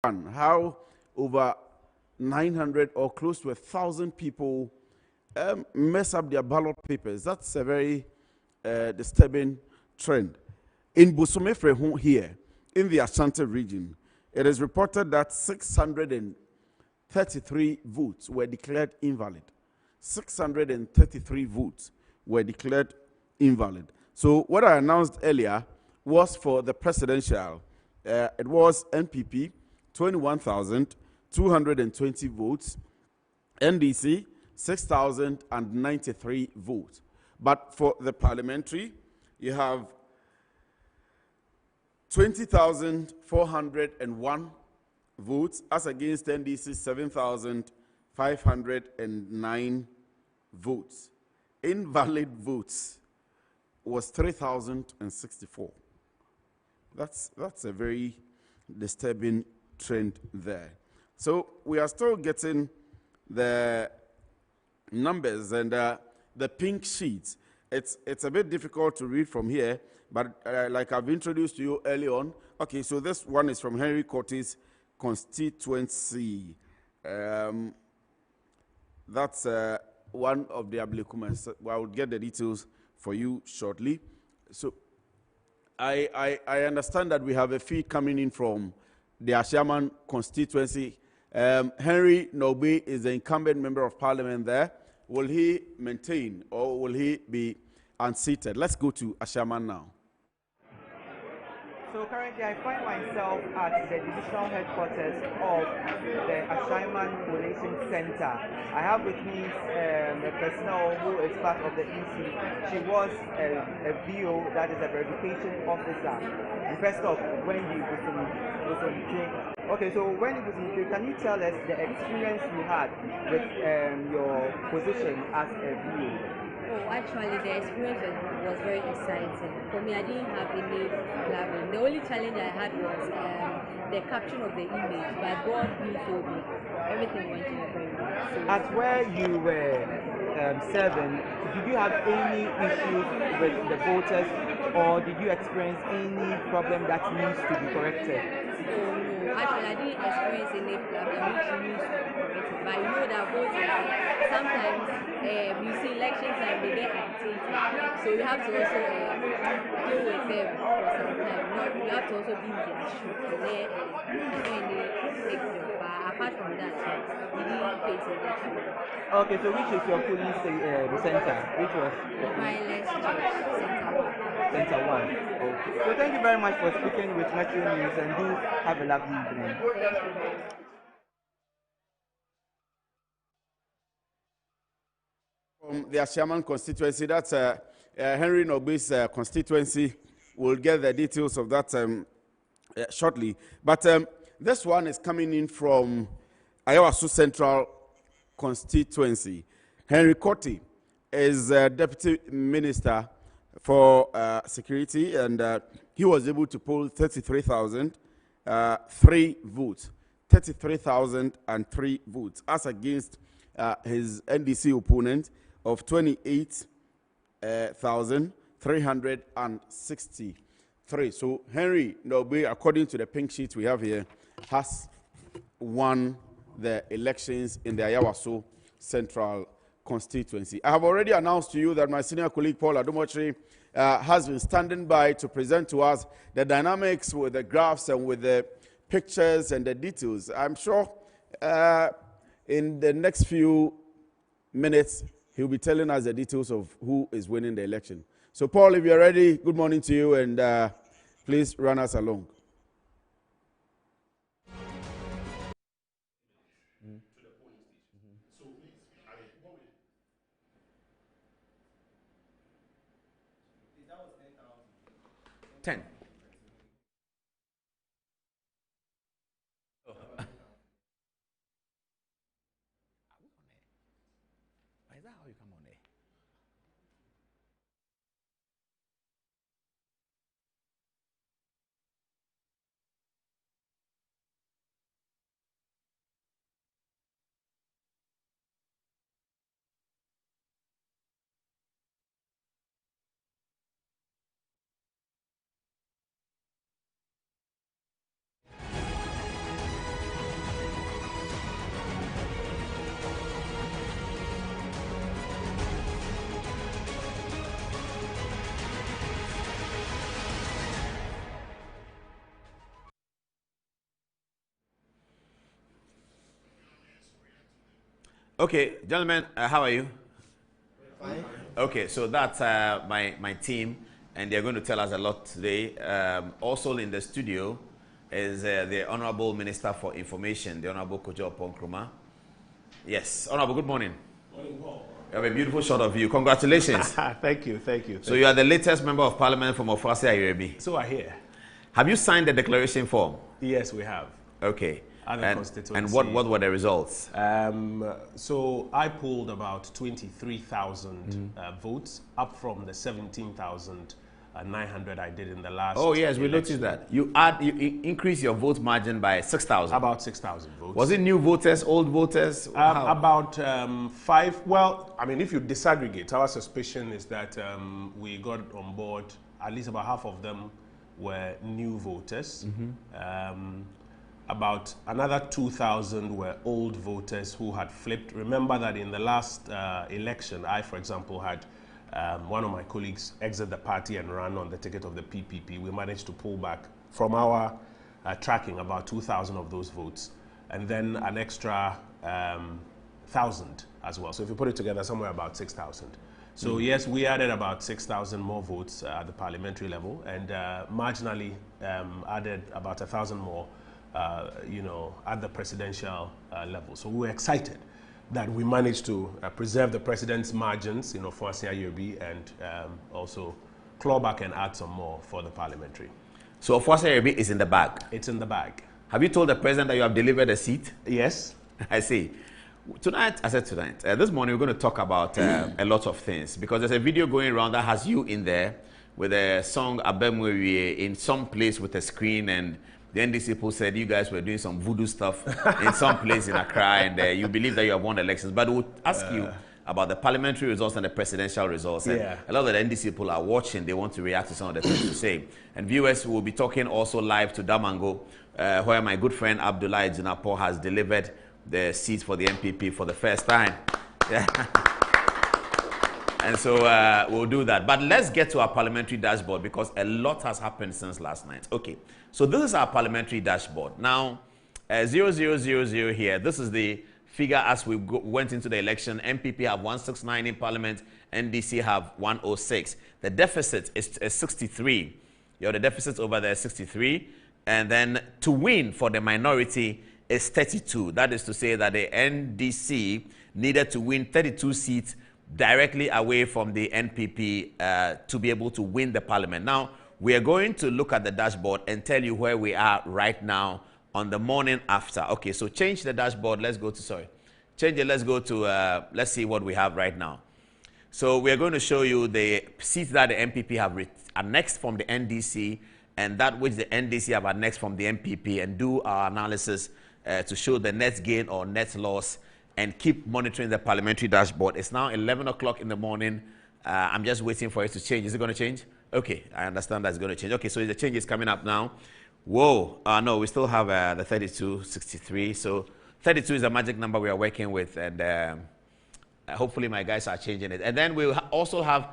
how over 900 or close to 1,000 people mess up their ballot papers. That's a very disturbing trend. In Busumefre here, in the Ashanti region, it is reported that 633 votes were declared invalid. 633 votes were declared invalid. So what I announced earlier was for the presidential. It was NPP, 21,220 votes. NDC, 6,093 votes. But for the parliamentary, you have 20,401 votes as against NDC 7,509 votes. Invalid votes was 3,064. That's a very disturbing trend there. So we are still getting the numbers and the pink sheets. It's a bit difficult to read from here, but like I've introduced to you early on. Okay, so this one is from Henry Court's constituency. That's one of the Ablekumas. I will get the details for you shortly. So I understand that we have a feed coming in from the Ashaman constituency. Henry Nobe is the incumbent member of parliament there. Will he maintain or will he be unseated? Let's go to Ashaman now. So currently I find myself at the divisional headquarters of the Ashaiman Coalition Center. I have with me a personnel who is part of the EC. She was a VO, that is a verification officer. And first off, Wendy Busumche. Okay, so Wendy Busumche, can you tell us the experience you had with your position as a VO? Oh, actually, the experience was very exciting. For me, I didn't have any blabbing. The only challenge I had was the capturing of the image, but God being so good, everything went very well. So, at where you were serving, did you have any issues with the voters, or did you experience any problem that needs to be corrected? no, actually, I didn't experience any problem which needs to be corrected. But I know that voters, sometimes you see election time, they get agitated. So you have to also deal with them for some time. You have to also be in their shoe. So they any big deal. But apart from that, we didn't face any trouble. Okay, so which is your polling center? Which was Violence Church Center 1. Center 1. Okay. So thank you very much for speaking with Metro News, and do have a lovely evening. From the Ashaman constituency, that's Henry Nobe's constituency. We'll get the details of that shortly. But this one is coming in from Ayawaso Central constituency. Henry Cote is Deputy Minister for Security, and he was able to poll 33,003 votes. 33,003 votes, as against his NDC opponent of 28,363. So Henry Nobe, according to the pink sheet we have here, has won the elections in the Ayawaso Central constituency. I have already announced to you that my senior colleague Paul Adom-Otchere has been standing by to present to us the dynamics with the graphs and with the pictures and the details. I'm sure in the next few minutes, he'll be telling us the details of who is winning the election. So, Paul, if you're ready, good morning to you, and please run us along. Ten. Is that how you come on there? Okay, gentlemen, how are you? Fine. Okay, so that's my team, and they're going to tell us a lot today. Also in the studio is the Honorable Minister for Information, the Honorable Kojo Ponkruma. Yes, Honorable, good morning. Morning, Paul. You have a beautiful shot of you. Congratulations. Thank you, thank you. So you are the latest member of Parliament from Adom-Otchere. So I hear. Have you signed the declaration form? Yes, we have. Okay. And what were the results? So I pulled about 23,000 votes, up from the 17,900 I did in the last. Oh yes, we election. noticed that. You increase your vote margin by 6,000. About 6,000 votes. Was it new voters, old voters? About 5. Well, I mean, if you disaggregate, our suspicion is that we got on board at least about half of them were new voters. About another 2,000 were old voters who had flipped. Remember that in the last election, I, for example, had one of my colleagues exit the party and run on the ticket of the PPP. We managed to pull back from our tracking about 2,000 of those votes, and then an extra 1,000 as well. So if you put it together, somewhere about 6,000. So yes, we added about 6,000 more votes at the parliamentary level, and marginally added about 1,000 more at the presidential level. So we were excited that we managed to preserve the president's margins, for Adom-Otchere, and also claw back and add some more for the parliamentary. So Adom-Otchere is in the bag? It's in the bag. Have you told the president that you have delivered a seat? Yes. I see. Tonight, this morning we're going to talk about a lot of things, because there's a video going around that has you in there with a song Adom-Otchere in some place with a screen, and the NDC people said you guys were doing some voodoo stuff in some place in Accra, and you believe that you have won elections. But we'll ask you about the parliamentary results and the presidential results. And a lot of the NDC people are watching. They want to react to some of the things you say. And viewers will be talking also live to Damango, where my good friend Abdullah Jinapo has delivered the seats for the MPP for the first time. Yeah. And so we'll do that. But let's get to our parliamentary dashboard, because a lot has happened since last night. Okay, so this is our parliamentary dashboard. Now, 0000 here, this is the figure as we went into the election. MPP have 169 in parliament, NDC have 106. The deficit is 63. The deficit over there is 63. And then to win for the minority is 32. That is to say that the NDC needed to win 32 seats directly away from the NPP to be able to win the parliament. Now, we are going to look at the dashboard and tell you where we are right now on the morning after. Okay, so change the dashboard. Let's go to, change it. Let's go to, let's see what we have right now. So we are going to show you the seats that the MPP have annexed from the NDC, and that which the NDC have annexed from the MPP, and do our analysis to show the net gain or net loss, and keep monitoring the parliamentary dashboard. It's now 11 o'clock in the morning. I'm just waiting for it to change. Is it going to change? Okay, I understand that's going to change. Okay, so the change is coming up now. Whoa, no, we still have the 3263. So 32 is a magic number we are working with, and hopefully my guys are changing it. And then we'll also have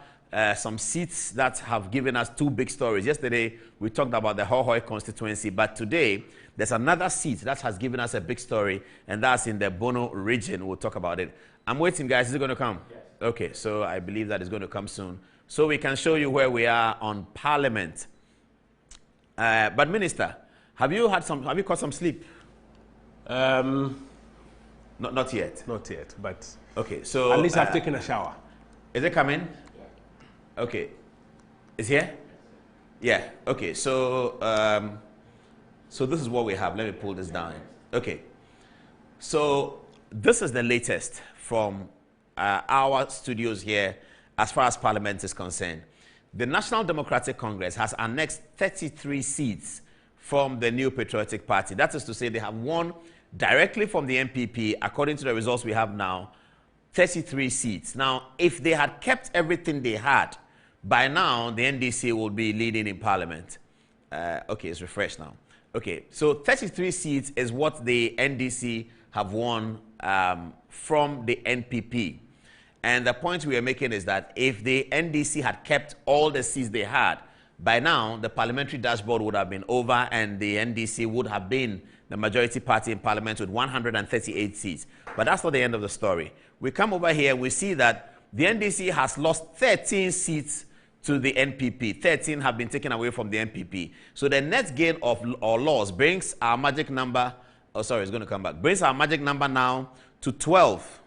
some seats that have given us two big stories. Yesterday, we talked about the Hohoi constituency, but today, there's another seat that has given us a big story, and that's in the Bono region. We'll talk about it. I'm waiting, guys. Is it going to come? Yes. Okay, so I believe that it's going to come soon, so we can show you where we are on Parliament. But Minister, have you caught some sleep? Not yet. Not yet, but okay. So at least I've taken a shower. Is it coming? Yeah. Okay. Is here? Yeah. Okay. So so this is what we have. Let me pull this down. Okay. So this is the latest from our studios here as far as Parliament is concerned. The National Democratic Congress has annexed 33 seats from the New Patriotic Party. That is to say, they have won directly from the MPP, according to the results we have now, 33 seats. Now, if they had kept everything they had, by now, the NDC would be leading in Parliament. Okay, it's refreshed now. Okay, so 33 seats is what the NDC have won from the NPP. And the point we are making is that if the NDC had kept all the seats they had, by now the parliamentary dashboard would have been over and the NDC would have been the majority party in parliament with 138 seats. But that's not the end of the story. We come over here, we see that the NDC has lost 13 seats to the NPP. 13 have been taken away from the NPP. So the net gain of or loss brings our magic number, oh sorry, it's going to come back, brings our magic number now to 12.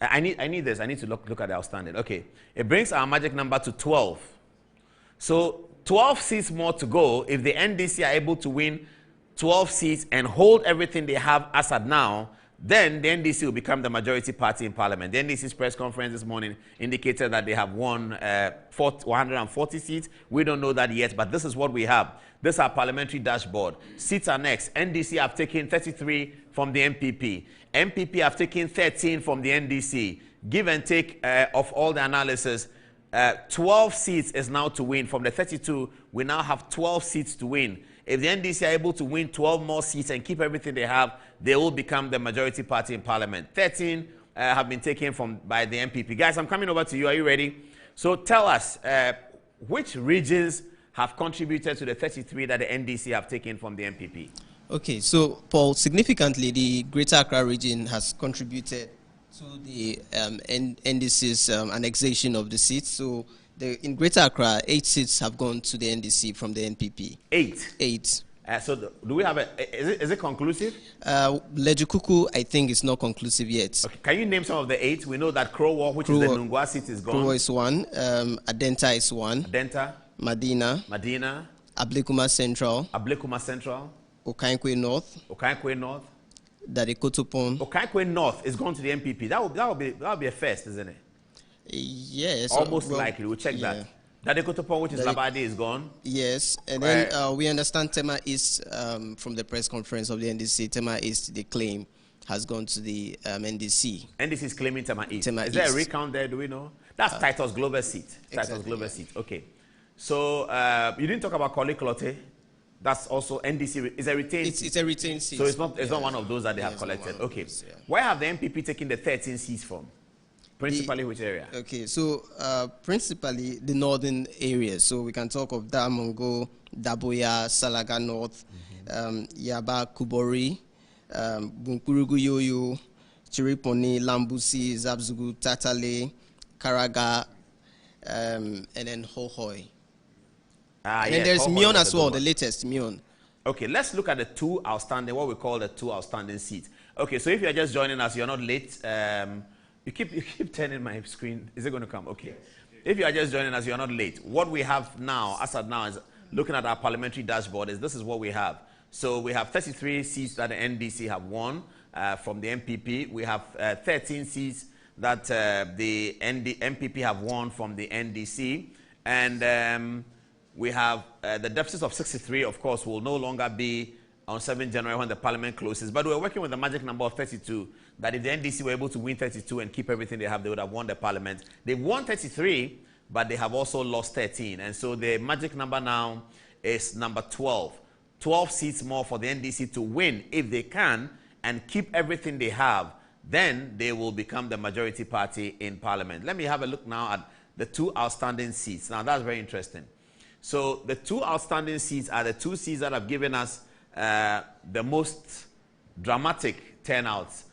I need this. I need to look at the outstanding. Okay. It brings our magic number to 12. So 12 seats more to go. If the NDC are able to win 12 seats and hold everything they have as at now, then the NDC will become the majority party in parliament. The NDC's press conference this morning indicated that they have won 140 seats. We don't know that yet, but this is what we have. This is our parliamentary dashboard. Seats are next. NDC have taken 33 from the MPP. MPP have taken 13 from the NDC. Give and take of all the analysis, 12 seats is now to win. From the 32, we now have 12 seats to win. If the NDC are able to win 12 more seats and keep everything they have, they will become the majority party in parliament. 13 have been taken by the MPP. Guys, I'm coming over to you. Are you ready? So tell us, which regions have contributed to the 33 that the NDC have taken from the MPP? Okay, so Paul, significantly, the Greater Accra region has contributed to the NDC's annexation of the seats. So in Greater Accra, 8 seats have gone to the NDC from the NPP. 8? 8. So do we have is it conclusive? Lejukuku, I think, is not conclusive yet. Okay. Can you name some of the 8? We know that Krowo, which is the Nungwa seat, is gone. Krowo is 1. Adenta is 1. Adenta. Madina. Ablekuma Central. Okankwe North. Dadekotopon. Okankwe North is going to the MPP. That would be a first, isn't it? Yes. Almost likely. We'll check that. Dadekotopon, which is Labadi, is gone. Yes. And then we understand Tema East, from the press conference of the NDC, Tema East, the claim has gone to the NDC. NDC is claiming Tema East. Is there a recount there? Do we know? That's Titus Glover's seat. Titus Glover's seat. Okay. So you didn't talk about Koli Klote. That's also NDC. It's a retained seat. It's a retained seat. So it's not one of those that they have collected. Okay. Those, where have the MPP taken the 13 seats from? Principally which area? Okay, so principally the northern areas. So we can talk of Damongo, Daboya, Salaga North, Yaba, Kubori, Bunkurugu Yoyo, Chiriponi, Lambusi, Zabzugu, Tatale, Karaga, and then Hohoi. And then there's Mion as well, the latest Mion. Okay, let's look at the two outstanding, what we call the two outstanding seats. Okay, so if you're just joining us, you're not late. You keep turning my screen. Is it going to come? Okay. If you are just joining us, you're not late. What we have now, as of now, is looking at our parliamentary dashboard. This is what we have. So we have 33 seats that the NDC have won from the MPP. We have 13 seats that the MPP have won from the NDC. And we have the deficit of 63, of course, will no longer be on 7 January when the parliament closes. But we're working with the magic number of 32, that if the NDC were able to win 32 and keep everything they have, they would have won the parliament. They've won 33, but they have also lost 13. And so the magic number now is number 12. 12 seats more for the NDC to win if they can and keep everything they have. Then they will become the majority party in parliament. Let me have a look now at the two outstanding seats. Now, that's very interesting. So the two outstanding seats are the two seats that have given us the most dramatic turnouts.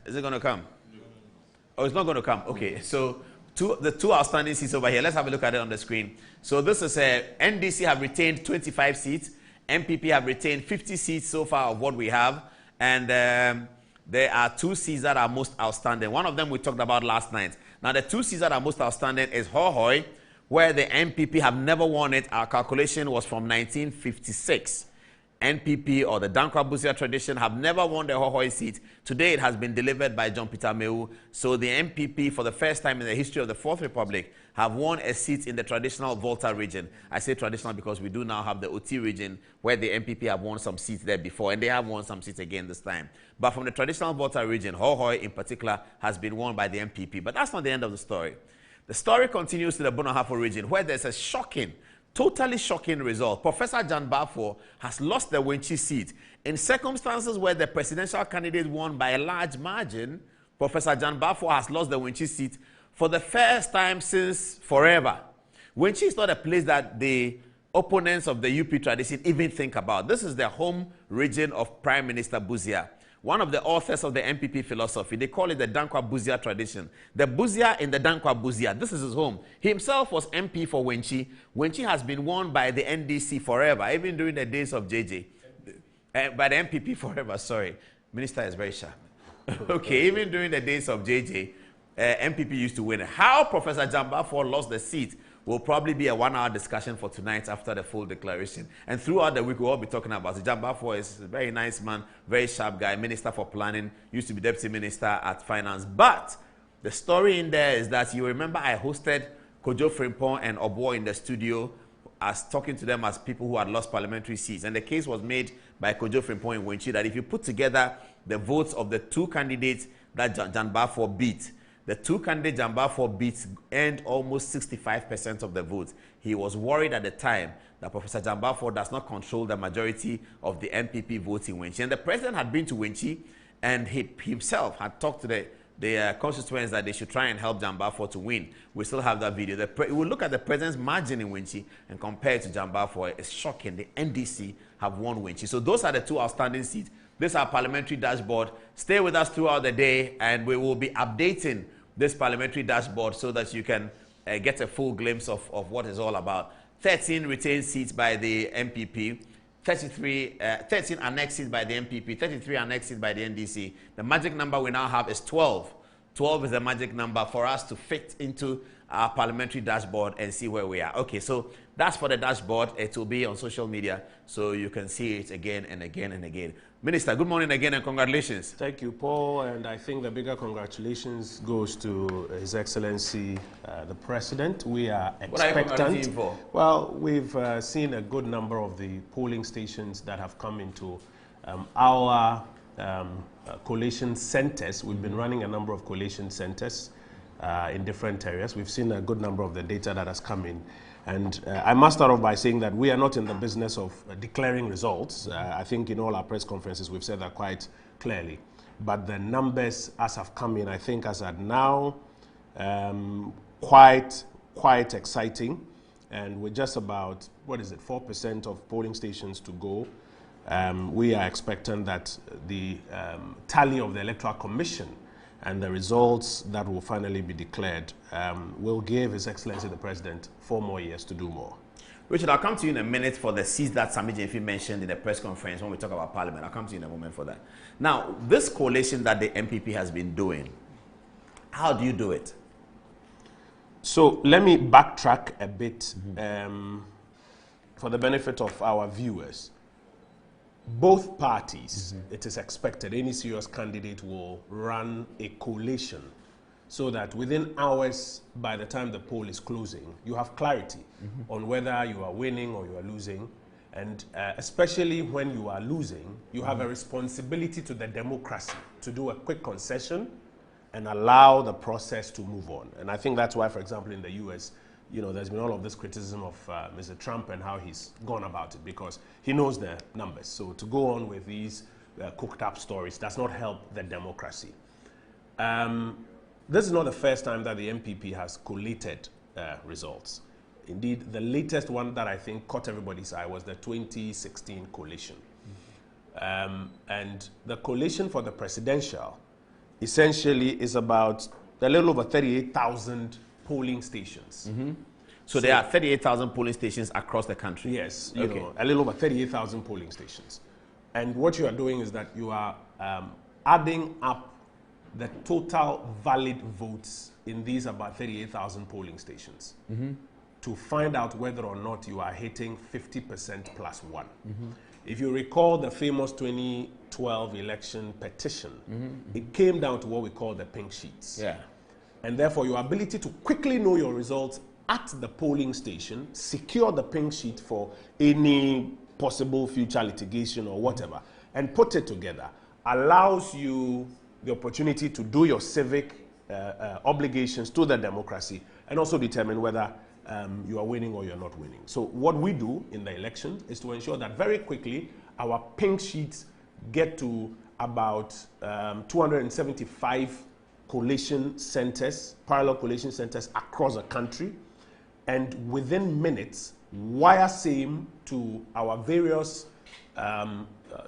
Is it going to come? Oh, it's not going to come. Okay, so the two outstanding seats over here. Let's have a look at it on the screen. So this is NDC have retained 25 seats. MPP have retained 50 seats so far of what we have. And there are two seats that are most outstanding. One of them we talked about last night. Now, the two seats that are most outstanding is Hohoi, where the MPP have never won it. Our calculation was from 1956. NPP, or the Dankwa Busia tradition, have never won the Hohoi seat. Today, it has been delivered by John Peter Meu. So the MPP, for the first time in the history of the Fourth Republic, have won a seat in the traditional Volta region. I say traditional because we do now have the Oti region, where the MPP have won some seats there before, and they have won some seats again this time. But from the traditional Volta region, Hohoi in particular has been won by the MPP. But that's not the end of the story. The story continues to the Bonahafo region, where there's a shocking, totally shocking result. Professor Jan Bafo has lost the Wenchi seat. In circumstances where the presidential candidate won by a large margin, Professor Jan Bafo has lost the Wenchi seat for the first time since forever. Wenchi is not a place that the opponents of the UP tradition even think about. This is the home region of Prime Minister Buzia, one of the authors of the MPP philosophy. They call it the Dankwa Buzia tradition. The Buzia in the Dankwa Buzia, this is his home. He himself was MP for Wenchi. Wenchi has been won by the NDC forever, even during the days of JJ. By the MPP forever, sorry. Minister is very sharp. Okay, even during the days of JJ, MPP used to win. How Professor Jambafor lost the seat will probably be a 1-hour discussion for tonight after the full declaration. And throughout the week, we'll all be talking about it. Jambafor is a very nice man, very sharp guy, Minister for Planning, used to be Deputy Minister at Finance. But the story in there is that you remember I hosted Kojo Frimpong and Obo in the studio as talking to them as people who had lost parliamentary seats. And the case was made by Kojo Frimpong in Wenchi that if you put together the votes of the two candidates that Jambafor beat, the two candidates Jambafor beat earned almost 65% of the votes. He was worried at the time that Professor Jambafor does not control the majority of the MPP votes in Wenchi. And the president had been to Wenchi, and he himself had talked to the constituents that they should try and help Jambafor to win. We still have that video. We'll look at the president's margin in Wenchi and compare it to Jambafor. It's shocking. The NDC have won Wenchi. So those are the two outstanding seats. This is our parliamentary dashboard. Stay with us throughout the day, and we will be updating this parliamentary dashboard so that you can get a full glimpse of what it's all about. 13 retained seats by the MPP, 13 annexed seats by the MPP, 33 annexed seats by the NDC. The magic number we now have is 12. 12 is the magic number for us to fit into our parliamentary dashboard and see where we are. Okay, so that's for the dashboard. It will be on social media, so you can see it again and again and again. Minister, good morning again and congratulations. Thank you, Paul. And I think the bigger congratulations goes to His Excellency, the President. We are expectant. What are you congratulating for? Well, we've seen a good number of the polling stations that have come into our collation centers. We've been running a number of collation centers in different areas. We've seen a good number of the data that has come in. And I must start off by saying that we are not in the business of declaring results. I think in all our press conferences we've said that quite clearly. But the numbers as have come in, I think as at now, quite exciting. And with just about, 4% of polling stations to go, we are expecting that the tally of the Electoral Commission and the results that will finally be declared will give His Excellency the President 4 more years to do more. Richard, I'll come to you in a minute for the seats that Sami Jemfi mentioned in the press conference when we talk about Parliament. I'll come to you in a moment for that. Now, this coalition that the MPP has been doing, how do you do it? So let me backtrack a bit for the benefit of our viewers. Both parties, it is expected, any serious candidate will run a coalition so that within hours, by the time the poll is closing, you have clarity on whether you are winning or you are losing. And especially when you are losing, you have a responsibility to the democracy to do a quick concession and allow the process to move on. And I think that's why, for example, in the US, there's been all of this criticism of Mr. Trump and how he's gone about it, because he knows the numbers. So to go on with these cooked up stories does not help the democracy. This is not the first time that the MPP has collated results. Indeed, the latest one that I think caught everybody's eye was the 2016 coalition. And the coalition for the presidential essentially is about a little over 38,000 polling stations. So there are 38,000 polling stations across the country? Yes, a little over 38,000 polling stations. And what you are doing is that you are adding up the total valid votes in these about 38,000 polling stations to find out whether or not you are hitting 50% plus 1. If you recall the famous 2012 election petition, it came down to what we call the pink sheets. Yeah. And therefore, your ability to quickly know your results at the polling station, secure the pink sheet for any possible future litigation or whatever, and put it together, allows you the opportunity to do your civic obligations to the democracy and also determine whether you are winning or you're not winning. So what we do in the election is to ensure that very quickly our pink sheets get to about 275 collation centers, parallel collation centers across the country. and within minutes, wire same to our various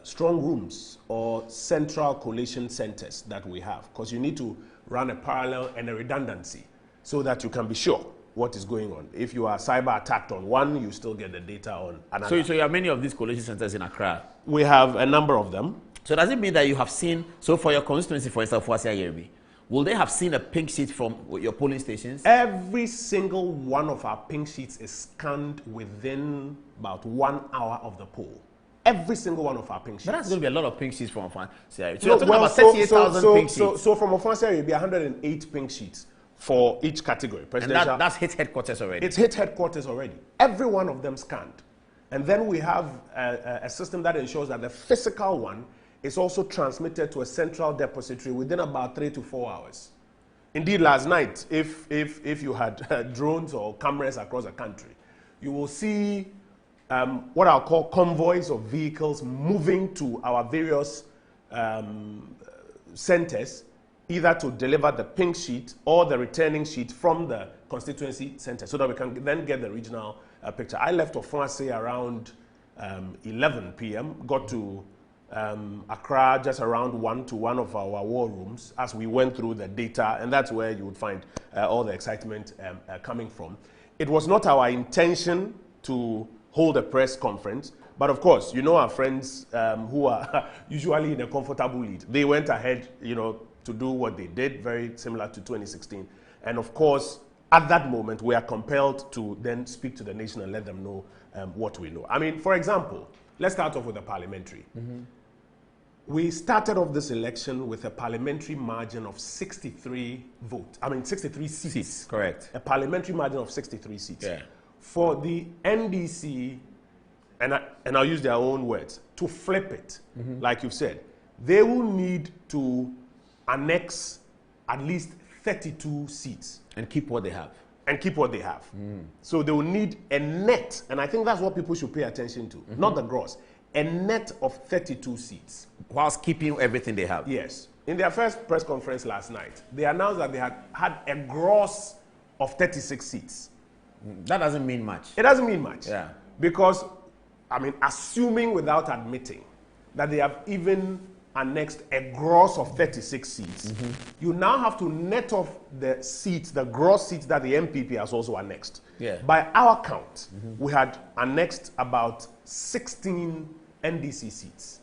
strong rooms or central collation centers that we have, because you need to run a parallel and a redundancy so that you can be sure what is going on. If you are cyber attacked on one, you still get the data on another. So you have many of these collation centers in Accra? We have a number of them. So does it mean that you have seen, so for your constituency, for instance, Fuasia, will they have seen a pink sheet from your polling stations? Every single one of our pink sheets is scanned within about 1 hour of the poll. Every single one of our pink sheets. But that's going to be a lot of pink sheets from Fuasia. So No, you're talking about 38,000 pink sheets. So from Fuasia, it will be 108 pink sheets for each category. And that's hit headquarters already? It's hit headquarters already. Every one of them scanned. And then we have a system that ensures that the physical one is also transmitted to a central depository within about 3 to 4 hours. Indeed, last night, if you had drones or cameras across the country, you will see what I'll call convoys of vehicles moving to our various centers, either to deliver the pink sheet or the returning sheet from the constituency center, so that we can then get the regional picture. I left Ofuase around 11 p.m., got to Accra just around 1 to one of our war rooms as we went through the data, and that's where you would find all the excitement coming from. It was not our intention to hold a press conference, but of course, you know, our friends who are usually in a comfortable lead, they went ahead, you know, to do what they did, very similar to 2016. And of course, at that moment, we are compelled to then speak to the nation and let them know what we know. I mean, for example, let's start off with the parliamentary. We started off this election with a parliamentary margin of 63 seats. Correct. A parliamentary margin of 63 seats. Yeah. For the NDC, and I'll use their own words, to flip it, like you've said, they will need to annex at least 32 seats. And keep what they have. So they will need a net, and I think that's what people should pay attention to, not the gross, a net of 32 seats. Whilst keeping everything they have. Yes. In their first press conference last night, they announced that they had a gross of 36 seats. That doesn't mean much. It doesn't mean much. Yeah. Because, I mean, assuming without admitting that they have even annexed a gross of 36 seats, you now have to net off the seats, the gross seats that the MPP has also annexed. Yeah. By our count, we had annexed about 16 NDC seats.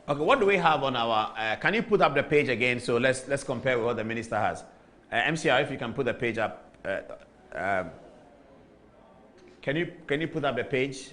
Okay, what do we have on our, can you put up the page again? So let's compare with what the minister has. MCR, if you can put the page up. Can you put up the page?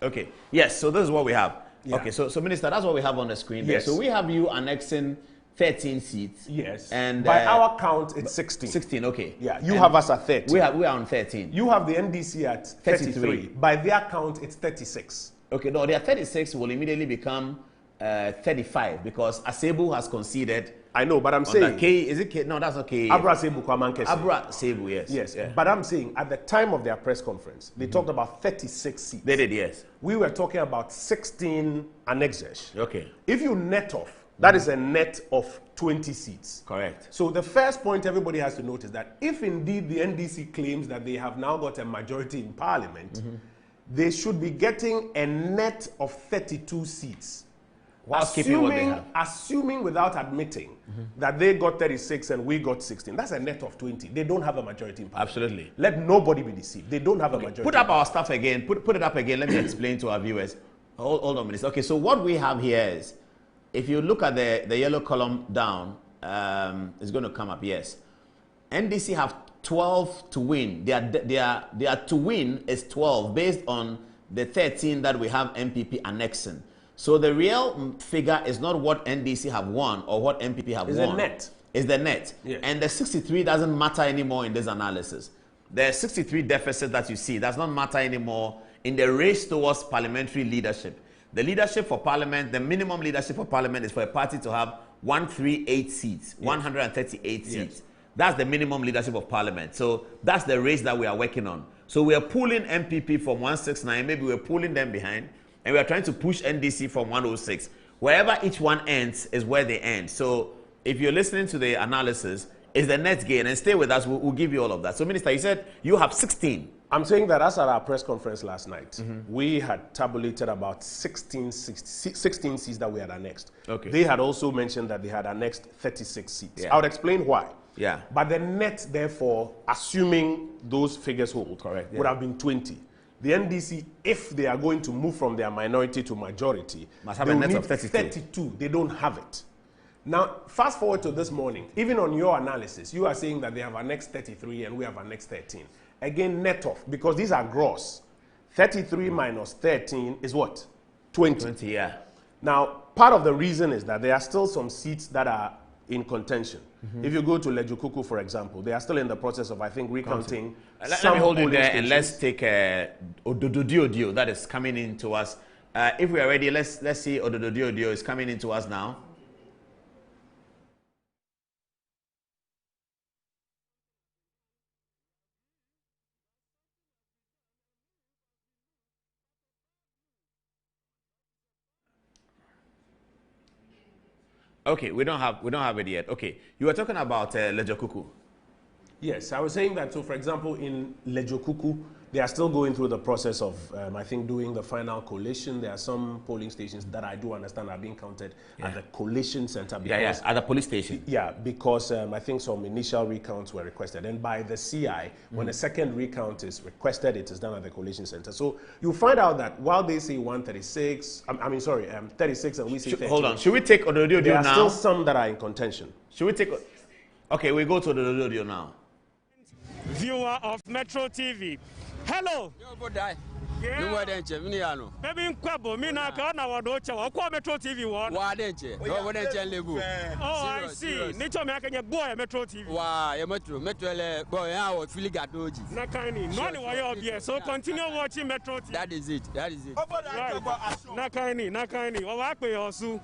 Okay, yes, so this is what we have. Yeah. Okay, so Minister, that's what we have on the screen there. Yes. So we have you annexing 13 seats. Yes. And by our count, it's 16. 16, okay. Yeah, you have us at 30. We are on 13. You have the NDC at 33. By their count, it's 36. Okay, no, their 36 will immediately become 35 because Asebu has conceded. I know, but I'm saying... Is it K? No, that's not K. Abra Sebu Kwamankese. Abra Sebu, yes. Yes, yeah. But I'm saying at the time of their press conference, they talked about 36 seats. They did, yes. We were talking about 16 annexes. Okay. If you net off, that is a net of 20 seats. Correct. So the first point everybody has to note is that if indeed the NDC claims that they have now got a majority in parliament, they should be getting a net of 32 seats. Assuming without admitting that they got 36 and we got 16, that's a net of 20. They don't have a majority in parliament. Absolutely. Let nobody be deceived. They don't have a majority. Put up our stuff again. Put it up again. Let me explain to our viewers. Hold on, Minister. Okay, so what we have here is, if you look at the yellow column down, it's going to come up, yes. NDC have 12 to win. Their to win is 12 based on the 13 that we have MPP annexing. So the real figure is not what NDC have won or what MPP have won. It's the net. It's the net. Yeah. And the 63 doesn't matter anymore in this analysis. The 63 deficit that you see does not matter anymore in the race towards parliamentary leadership. The leadership for parliament, the minimum leadership for parliament is for a party to have 138 seats, yes. 138 seats. Yes. That's the minimum leadership of parliament. So that's the race that we are working on. So we are pulling MPP from 169, maybe we're pulling them behind. And we are trying to push NDC from 106. Wherever each one ends is where they end. So if you're listening to the analysis, it's the net gain. And stay with us, we'll give you all of that. So Minister, you said you have 16. I'm saying that as at our press conference last night, we had tabulated about 16 seats that we had annexed. Okay. They had also mentioned that they had annexed 36 seats. Yeah. I would explain why. Yeah. But the net, therefore, assuming those figures hold, correct, would have been 20. The NDC, if they are going to move from their minority to majority, must have they a will net need of 32. 32. They don't have it. Now, fast forward to this morning. Even on your analysis, you are saying that they have annexed 33 and we have annexed 13. Again, net off, because these are gross. 33 minus 13 is what? 20. 20, yeah. Now, part of the reason is that there are still some seats that are in contention. If you go to Lejukuku, for example, they are still in the process of, I think, recounting Let some me hold you polling there and stations. let's take Odododio that is coming in to us. If we are ready, let's see Odododio is coming in to us now. Okay, we don't have it yet. Okay, you were talking about Lejokuku. Yes, I was saying that, so for example, in Lejokuku, they are still going through the process of, I think, doing the final collation. There are some polling stations that I do understand are being counted at the collation center. Because, at the police station. Yeah, because I think some initial recounts were requested. And by the CI, when a second recount is requested, it is done at the collation center. So you find out that while they say 136, 36 and we say 30. Hold on, should we take Odododio now? There are still some that are in contention. Should we take... Okay, we go to Odododio now. Viewer of Metro TV. Hello. Yeah. Maybe in Kwabo, me na ka na wadocha. Okwa Metro TV one. Oh, I see. Nicho me akanya boy Metro TV. Metro boy I was feeling gadoji. Na kaini. No ni wayo obie. So continue watching Metro TV. That is it. Right. Na kaini. Owakpe osu.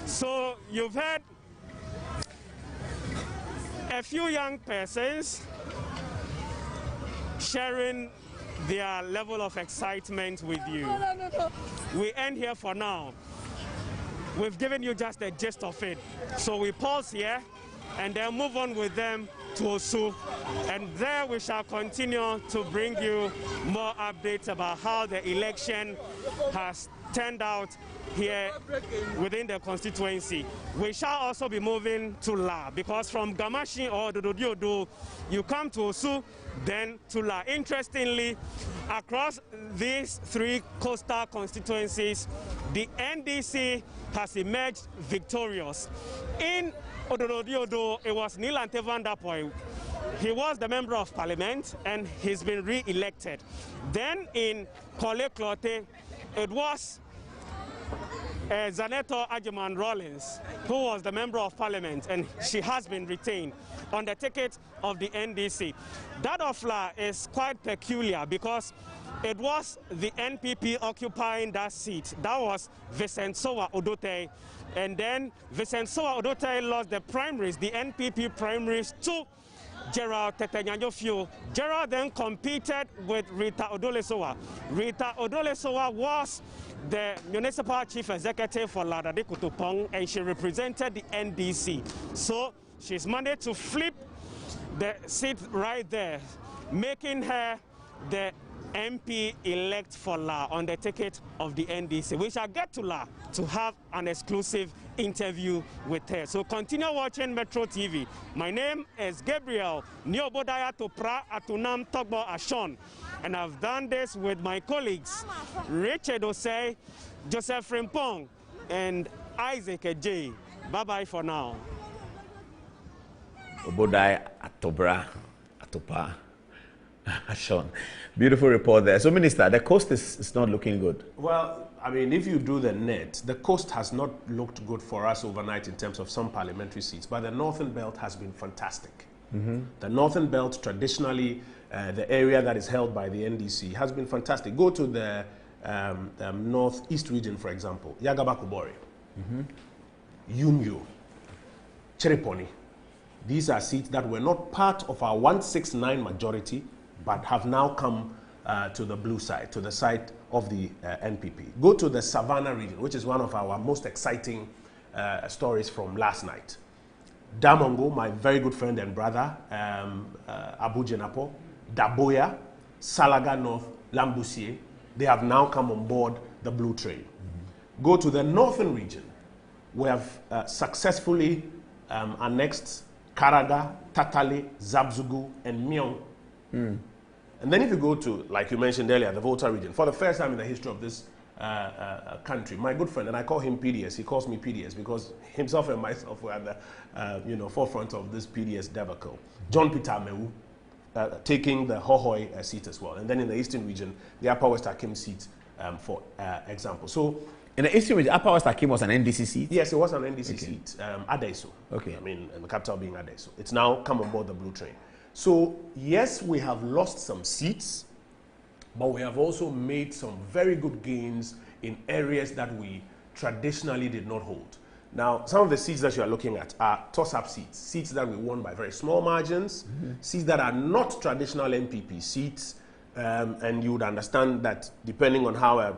So you've had a few young persons sharing their level of excitement with you. We end here for now. We've given you just the gist of it. So we pause here and then move on with them to Osu. And there we shall continue to bring you more updates about how the election has turned out here within the constituency. We shall also be moving to La, because from Gamashi or Dododiodo, you come to Osu, then to La. Interestingly, across these three coastal constituencies, the NDC has emerged victorious. In Odododiodo, it was Nilante van der Poel. He was the member of parliament and he's been re-elected. Then in Kole Klote, it was Zaneto Ajiman Rollins, who was the member of parliament, and she has been retained on the ticket of the NDC. That of La is quite peculiar because it was the NPP occupying that seat. That was Vincent Sowa Odote. And then Vincent Sowa Odote lost the primaries, the NPP primaries, to Gerald Tetenyanyofio. Gerald then competed with Rita Odolesowa. Rita Odolesowa was the municipal chief executive for Ladade Kutupong, and she represented the NDC. So she's managed to flip the seat right there, making her the MP elect for La on the ticket of the NDC. We shall get to La to have an exclusive interview with her. So continue watching Metro TV. My name is Gabriel Niobodaya Topra Atunam Togbo Ashon, and I've done this with my colleagues Richard Osei, Joseph Frimpong, and Isaac J. Bye-bye for now. Obodai Atobra Atopa Ashon. Beautiful report there. So, Minister, the coast is not looking good. Well, I mean, if you do the net, the coast has not looked good for us overnight in terms of some parliamentary seats, but the Northern Belt has been fantastic. The Northern Belt, traditionally, the area that is held by the NDC, has been fantastic. Go to the Northeast region, for example, Yagaba Kubori, Yumyo, Chereponi. These are seats that were not part of our 169 majority, but have now come to the blue side, to the side of the NPP. Go to the Savannah region, which is one of our most exciting stories from last night. Damongo, my very good friend and brother, Abu Jenapo, Daboya, Salaga North, Lambousier, they have now come on board the blue train. Go to the northern region. We have successfully annexed Karaga, Tatale, Zabzugu, and Myong. And then if you go to, like you mentioned earlier, the Volta region, for the first time in the history of this country, my good friend, and I call him PDS, he calls me PDS because himself and myself were at the forefront of this PDS debacle. John Peter Amewu taking the Hohoi seat as well. And then in the eastern region, the Upper West Akim seat, for example. So in the eastern region, Upper West Akim was an NDC seat? Yes, it was an NDC seat, Adaiso. Okay. I mean, and the capital being Adaiso. It's now come on board the blue train. So, yes, we have lost some seats, but we have also made some very good gains in areas that we traditionally did not hold. Now, some of the seats that you are looking at are toss-up seats, seats that we won by very small margins, seats that are not traditional MPP seats, and you would understand that depending on how a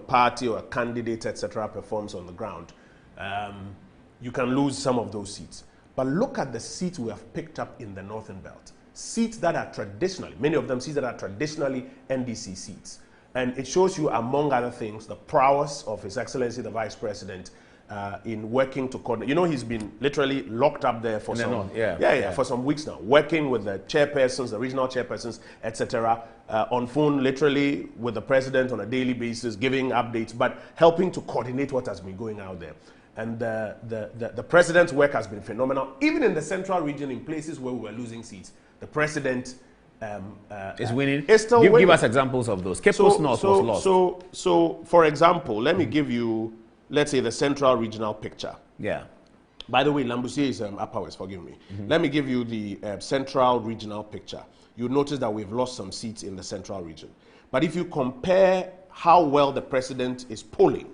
party or a candidate, etc., performs on the ground, you can lose some of those seats. But look at the seats we have picked up in the Northern Belt. Seats that are traditionally, many of them seats that are traditionally NDC seats. And it shows you, among other things, the prowess of His Excellency the Vice President in working to coordinate. You know, he's been literally locked up there for for some weeks now, working with the chairpersons, the regional chairpersons, etc., on phone, literally with the president on a daily basis, giving updates, but helping to coordinate what has been going out there. And the president's work has been phenomenal. Even in the central region, in places where we were losing seats, the president is winning. Is still winning. Give us examples of those. Cape Coast North was lost. So, for example, let me give you, let's say, the central regional picture. Yeah. By the way, Lambousier is Upper West, forgive me. Let me give you the central regional picture. You'll notice that we've lost some seats in the central region. But if you compare how well the president is polling,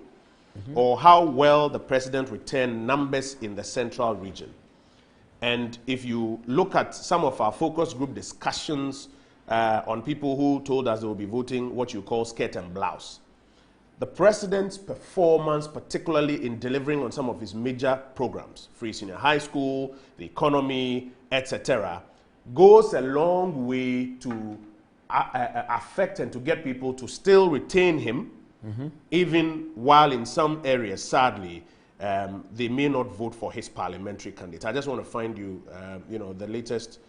or how well the president returned numbers in the central region, and if you look at some of our focus group discussions on people who told us they will be voting what you call skirt and blouse, the president's performance, particularly in delivering on some of his major programs, free senior high school, the economy, etc., goes a long way to affect and to get people to still retain him, even while in some areas, sadly, they may not vote for his parliamentary candidate. I just want to find you, the latest.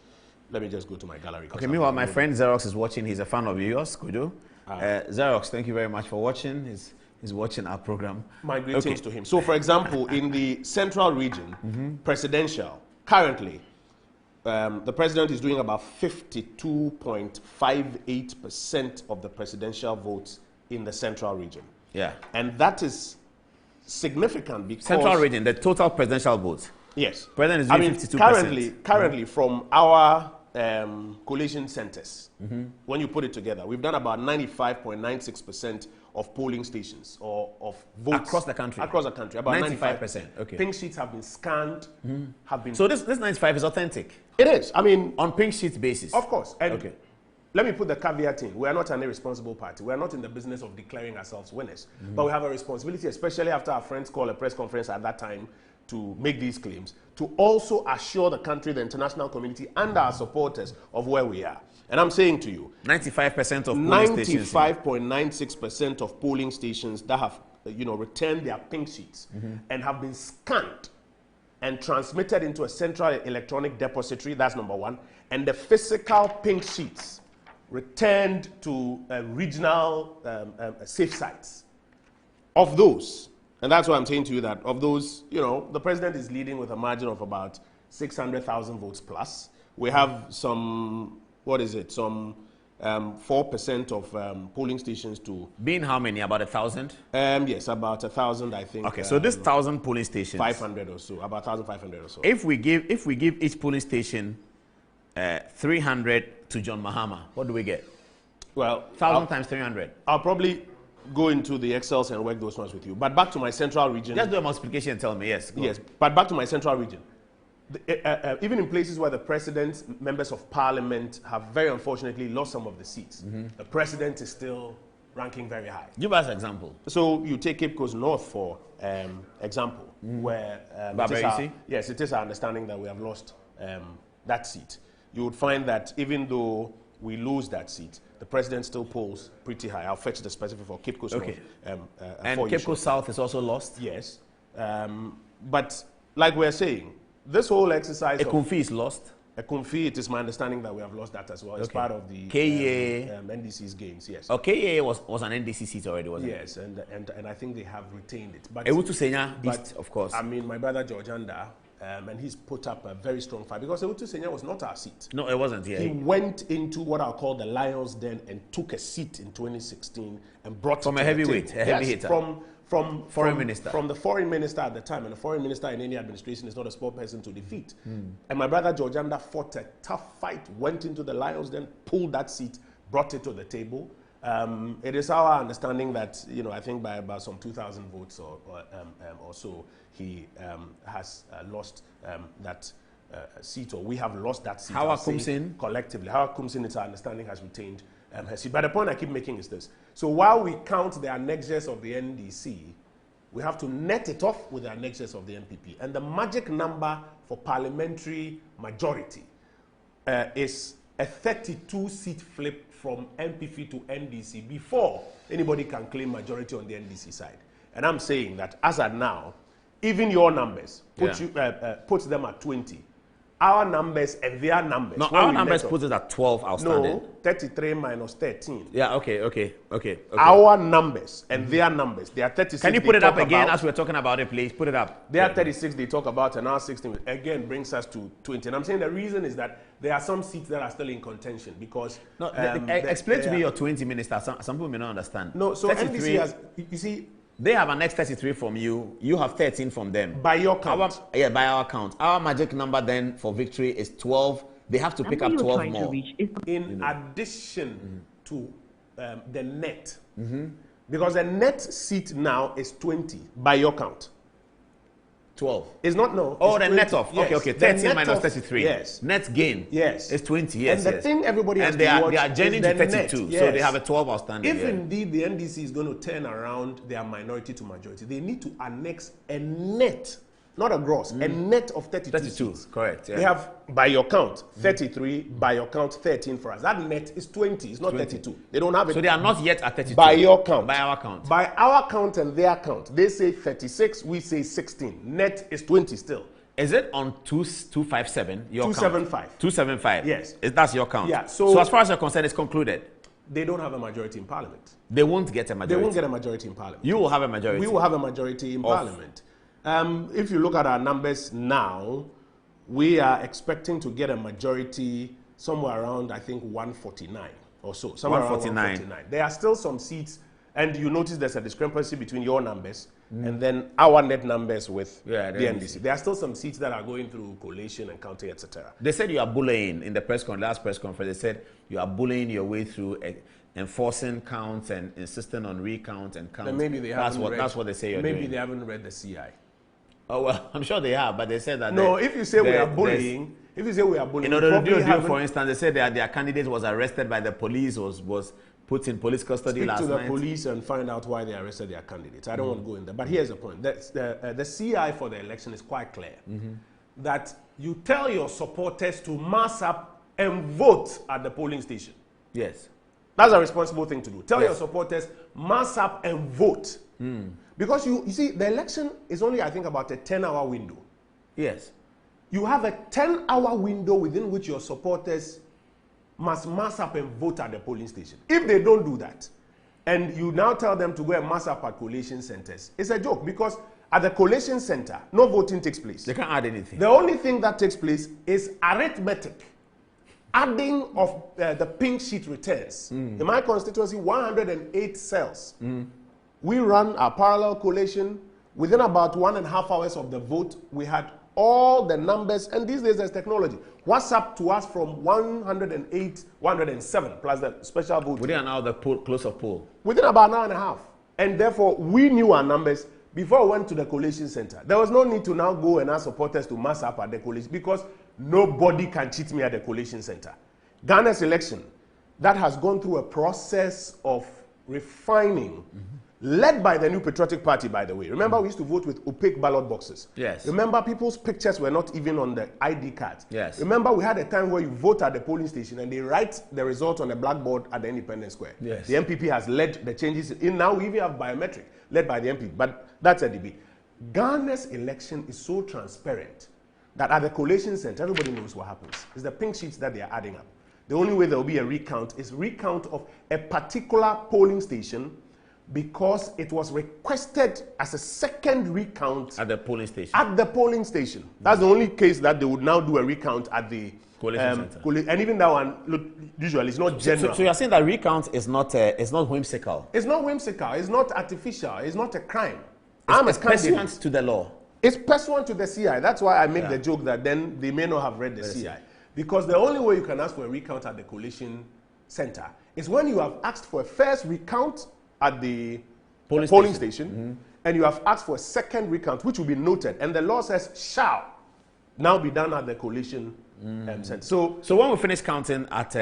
Let me just go to my gallery. Okay, meanwhile, my friend Xerox is watching. He's a fan of yours, Kudu. Xerox, thank you very much for watching. He's watching our program. My greetings to him. So, for example, in the central region, presidential, currently, the president is doing about 52.58% of the presidential votes in the central region. Yeah. And that is significant because... Central region, the total presidential votes. Yes. President is doing 52%. Currently from our collation centers, when you put it together, we've done about 95.96% of polling stations or of votes. Across the country? Across the country, about 95%. Okay. Pink sheets have been scanned, have been... So this 95 is authentic? It is. I mean... On pink sheet basis? Of course. And let me put the caveat in. We are not an irresponsible party. We are not in the business of declaring ourselves winners. But we have a responsibility, especially after our friends called a press conference at that time to make these claims, to also assure the country, the international community, and our supporters of where we are. And I'm saying to you, 95% of polling stations. 95.96% of polling stations that have, returned their pink sheets and have been scanned and transmitted into a central electronic depository. That's number one. And the physical pink sheets returned to regional safe sites. Of those, and that's why I'm saying to you that of those, the president is leading with a margin of about 600,000 votes plus. We have some, some 4% of polling stations to... Being how many? About 1,000? Yes, about 1,000, I think. Okay, so this 1,000 polling stations... 500 or so, about 1,500 or so. If we give each polling station 300 to John Mahama, what do we get? Well, 1,000 times 300. I'll probably go into the Excels and work those ones with you. But back to my central region. Just do a multiplication and tell me, yes. Yes, but back to my central region. Even in places where the president, members of parliament have very unfortunately lost some of the seats, the president is still ranking very high. Give us an example. So you take Cape Coast North for example, where it is our understanding that we have lost that seat. You would find that even though we lose that seat, the president still polls pretty high. I'll fetch the specific for Cape Coast Okay. North. And Cape Coast South is also lost? Yes. But like we're saying, this whole exercise Ekumfi is lost? Ekumfi, it is my understanding that we have lost that as well. It's part of the NDC's gains, yes. Oh, KEA was an NDC seat already, wasn't it? Yes, and I think they have retained it. But Ewutu Senya East, of course. I mean, my brother George Anda, and he's put up a very strong fight because Ewutu Senya was not our seat. No, it wasn't, yeah. He went into what I'll call the Lions Den and took a seat in 2016 and brought from it a to heavyweight, the a heavy hitter. From foreign minister. From the foreign minister at the time, and the foreign minister in any administration is not a small person to defeat. And my brother George Anda fought a tough fight, went into the Lions Den, pulled that seat, brought it to the table. It is our understanding that, you know, I think by about some 2,000 votes or so, he has lost that seat, or we have lost that seat. Hawa Kumsin? Collectively. Hawa Kumsin, it's our understanding, has retained her seat. But the point I keep making is this. So while we count the annexures of the NDC, we have to net it off with the annexures of the NPP. And the magic number for parliamentary majority is a 32-seat flip from NPP to NDC before anybody can claim majority on the NDC side. And I'm saying that as at now, even your numbers puts them at 20. Our numbers and their numbers. No, our numbers put it at 12 outstanding. No, 33 minus 13. Yeah, okay. Our numbers and their numbers, they are 36. Can you put it up again as we're talking about it, please? Put it up. They are 36 they talk about, and our 16 again brings us to 20. And I'm saying the reason is that there are some seats that are still in contention because... No, explain to me your 20 ministers. Some people may not understand. No, so 33, NDC has... You see... They have an next 33 from you. You have 13 from them. By your count. By our count. Our magic number then for victory is 12. They have to pick up 12 more. In addition to the net. Because the net seat now is 20 by your count. 12. It's not, no. Oh, the 20. net off. Yes. Okay. 13 minus 33. Yes. Net gain. Yes. Is 20. Yes. And the thing everybody has to watch. And they are journeying to 32. Net. Yes. So they have a 12 outstanding. If indeed the NDC is going to turn around their minority to majority, they need to annex a net, not a gross, a net of 32 seats. Correct. Yeah. They have, by your count, 33, by your count, 13 for us. That net is 20, it's not 32. They don't have it. So they are not yet at 32. By your count. By our count. By our count and their count. They say 36, we say 16. Net is 20 still. Is it on 257? Your 275. Count? 275. Yes. That's your count. Yeah. So as far as you're concerned, it's concluded. They don't have a majority in Parliament. They won't get a majority. They won't get a majority in Parliament. You will have a majority. We will have a majority in Parliament. If you look at our numbers now, we are expecting to get a majority somewhere around, I think, 149 or so. Somewhere 149. around 149. There are still some seats, and you notice there's a discrepancy between your numbers and then our net numbers with the NDC. There are still some seats that are going through collation and counting, etc. They said you are bullying in the last press conference. They said you are bullying your way through enforcing counts and insisting on recount and count. Maybe they haven't read. That's what they say you're doing. Maybe they haven't read the CI. Oh well, I'm sure they have, but they said that. No, if you say we are bullying, in order to do a deal, for instance, they said that their candidate was arrested by the police, was put in police custody last night. Speak to the police and find out why they arrested their candidates. I don't want to go in there, but here's the point: the CI for the election is quite clear. That you tell your supporters to mass up and vote at the polling station. Yes. That's a responsible thing to do. Tell your supporters, mass up and vote. Because you see, the election is only, I think, about a 10-hour window. Yes. You have a 10-hour window within which your supporters must mass up and vote at the polling station. If they don't do that, and you now tell them to go and mass up at collation centers, it's a joke, because at the collation center, no voting takes place. They can't add anything. The only thing that takes place is arithmetic. Adding of the pink sheet returns. In my constituency, 108 cells. We ran our parallel collation. Within about 1.5 hours of the vote, we had all the numbers, and these days there's technology. WhatsApp to us from 108, 107, plus the special vote. Within an hour, the close of poll. Within about an hour and a half. And therefore, we knew our numbers before we went to the collation center. There was no need to now go and ask supporters to mass up at the collation, because nobody can cheat me at the collation center. Ghana's election, that has gone through a process of refining led by the New Patriotic Party, by the way. Remember, we used to vote with opaque ballot boxes. Yes. Remember, people's pictures were not even on the ID cards. Yes. Remember, we had a time where you vote at the polling station and they write the result on a blackboard at the Independence Square. Yes. The MPP has led the changes. In now, we even have biometric, led by the MP. But that's a debate. Ghana's election is so transparent that at the collation center, everybody knows what happens. It's the pink sheets that they are adding up. The only way there will be a recount is recount of a particular polling station because it was requested as a second recount At the polling station. at the polling station. That's the only case that they would now do a recount at the Collation center. and even that one, look, usually it's not general. So you're saying that recount is not whimsical. It's not whimsical. It's not artificial. It's not a crime. It's pursuant to the law. It's pursuant to the CI. That's why I make the joke that then they may not have read the CI. Because the only way you can ask for a recount at the collation center is when you have asked for a first recount at the polling station and you have asked for a second recount, which will be noted. And the law says shall now be done at the collation center. So when we finish counting at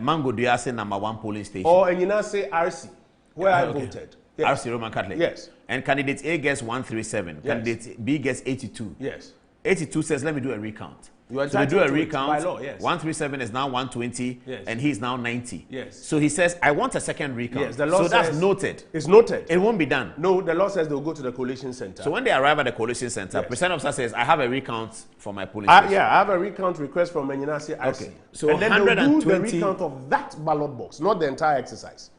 Mango Diase #1 polling station. Or and you now say RC, where I voted. Yes. RC Roman Catholic. Yes. And candidate A gets 137. Yes. Candidate B gets 82. Yes. 82 says, let me do a recount. You are So we do a entitled to it recount. by law, yes. 137 is now 120, Yes. and he's now 90. Yes. So he says, I want a second recount. Yes, the law so that's says- noted. It's noted. It won't be done. No, the law says they'll go to the collation center. So when they arrive at the collation center, Yes. presiding officer says, I have a recount for my polling station. Yeah, I have a recount request from Ndc RC. Okay. So and then they'll do the 120 recount of that ballot box, not the entire exercise.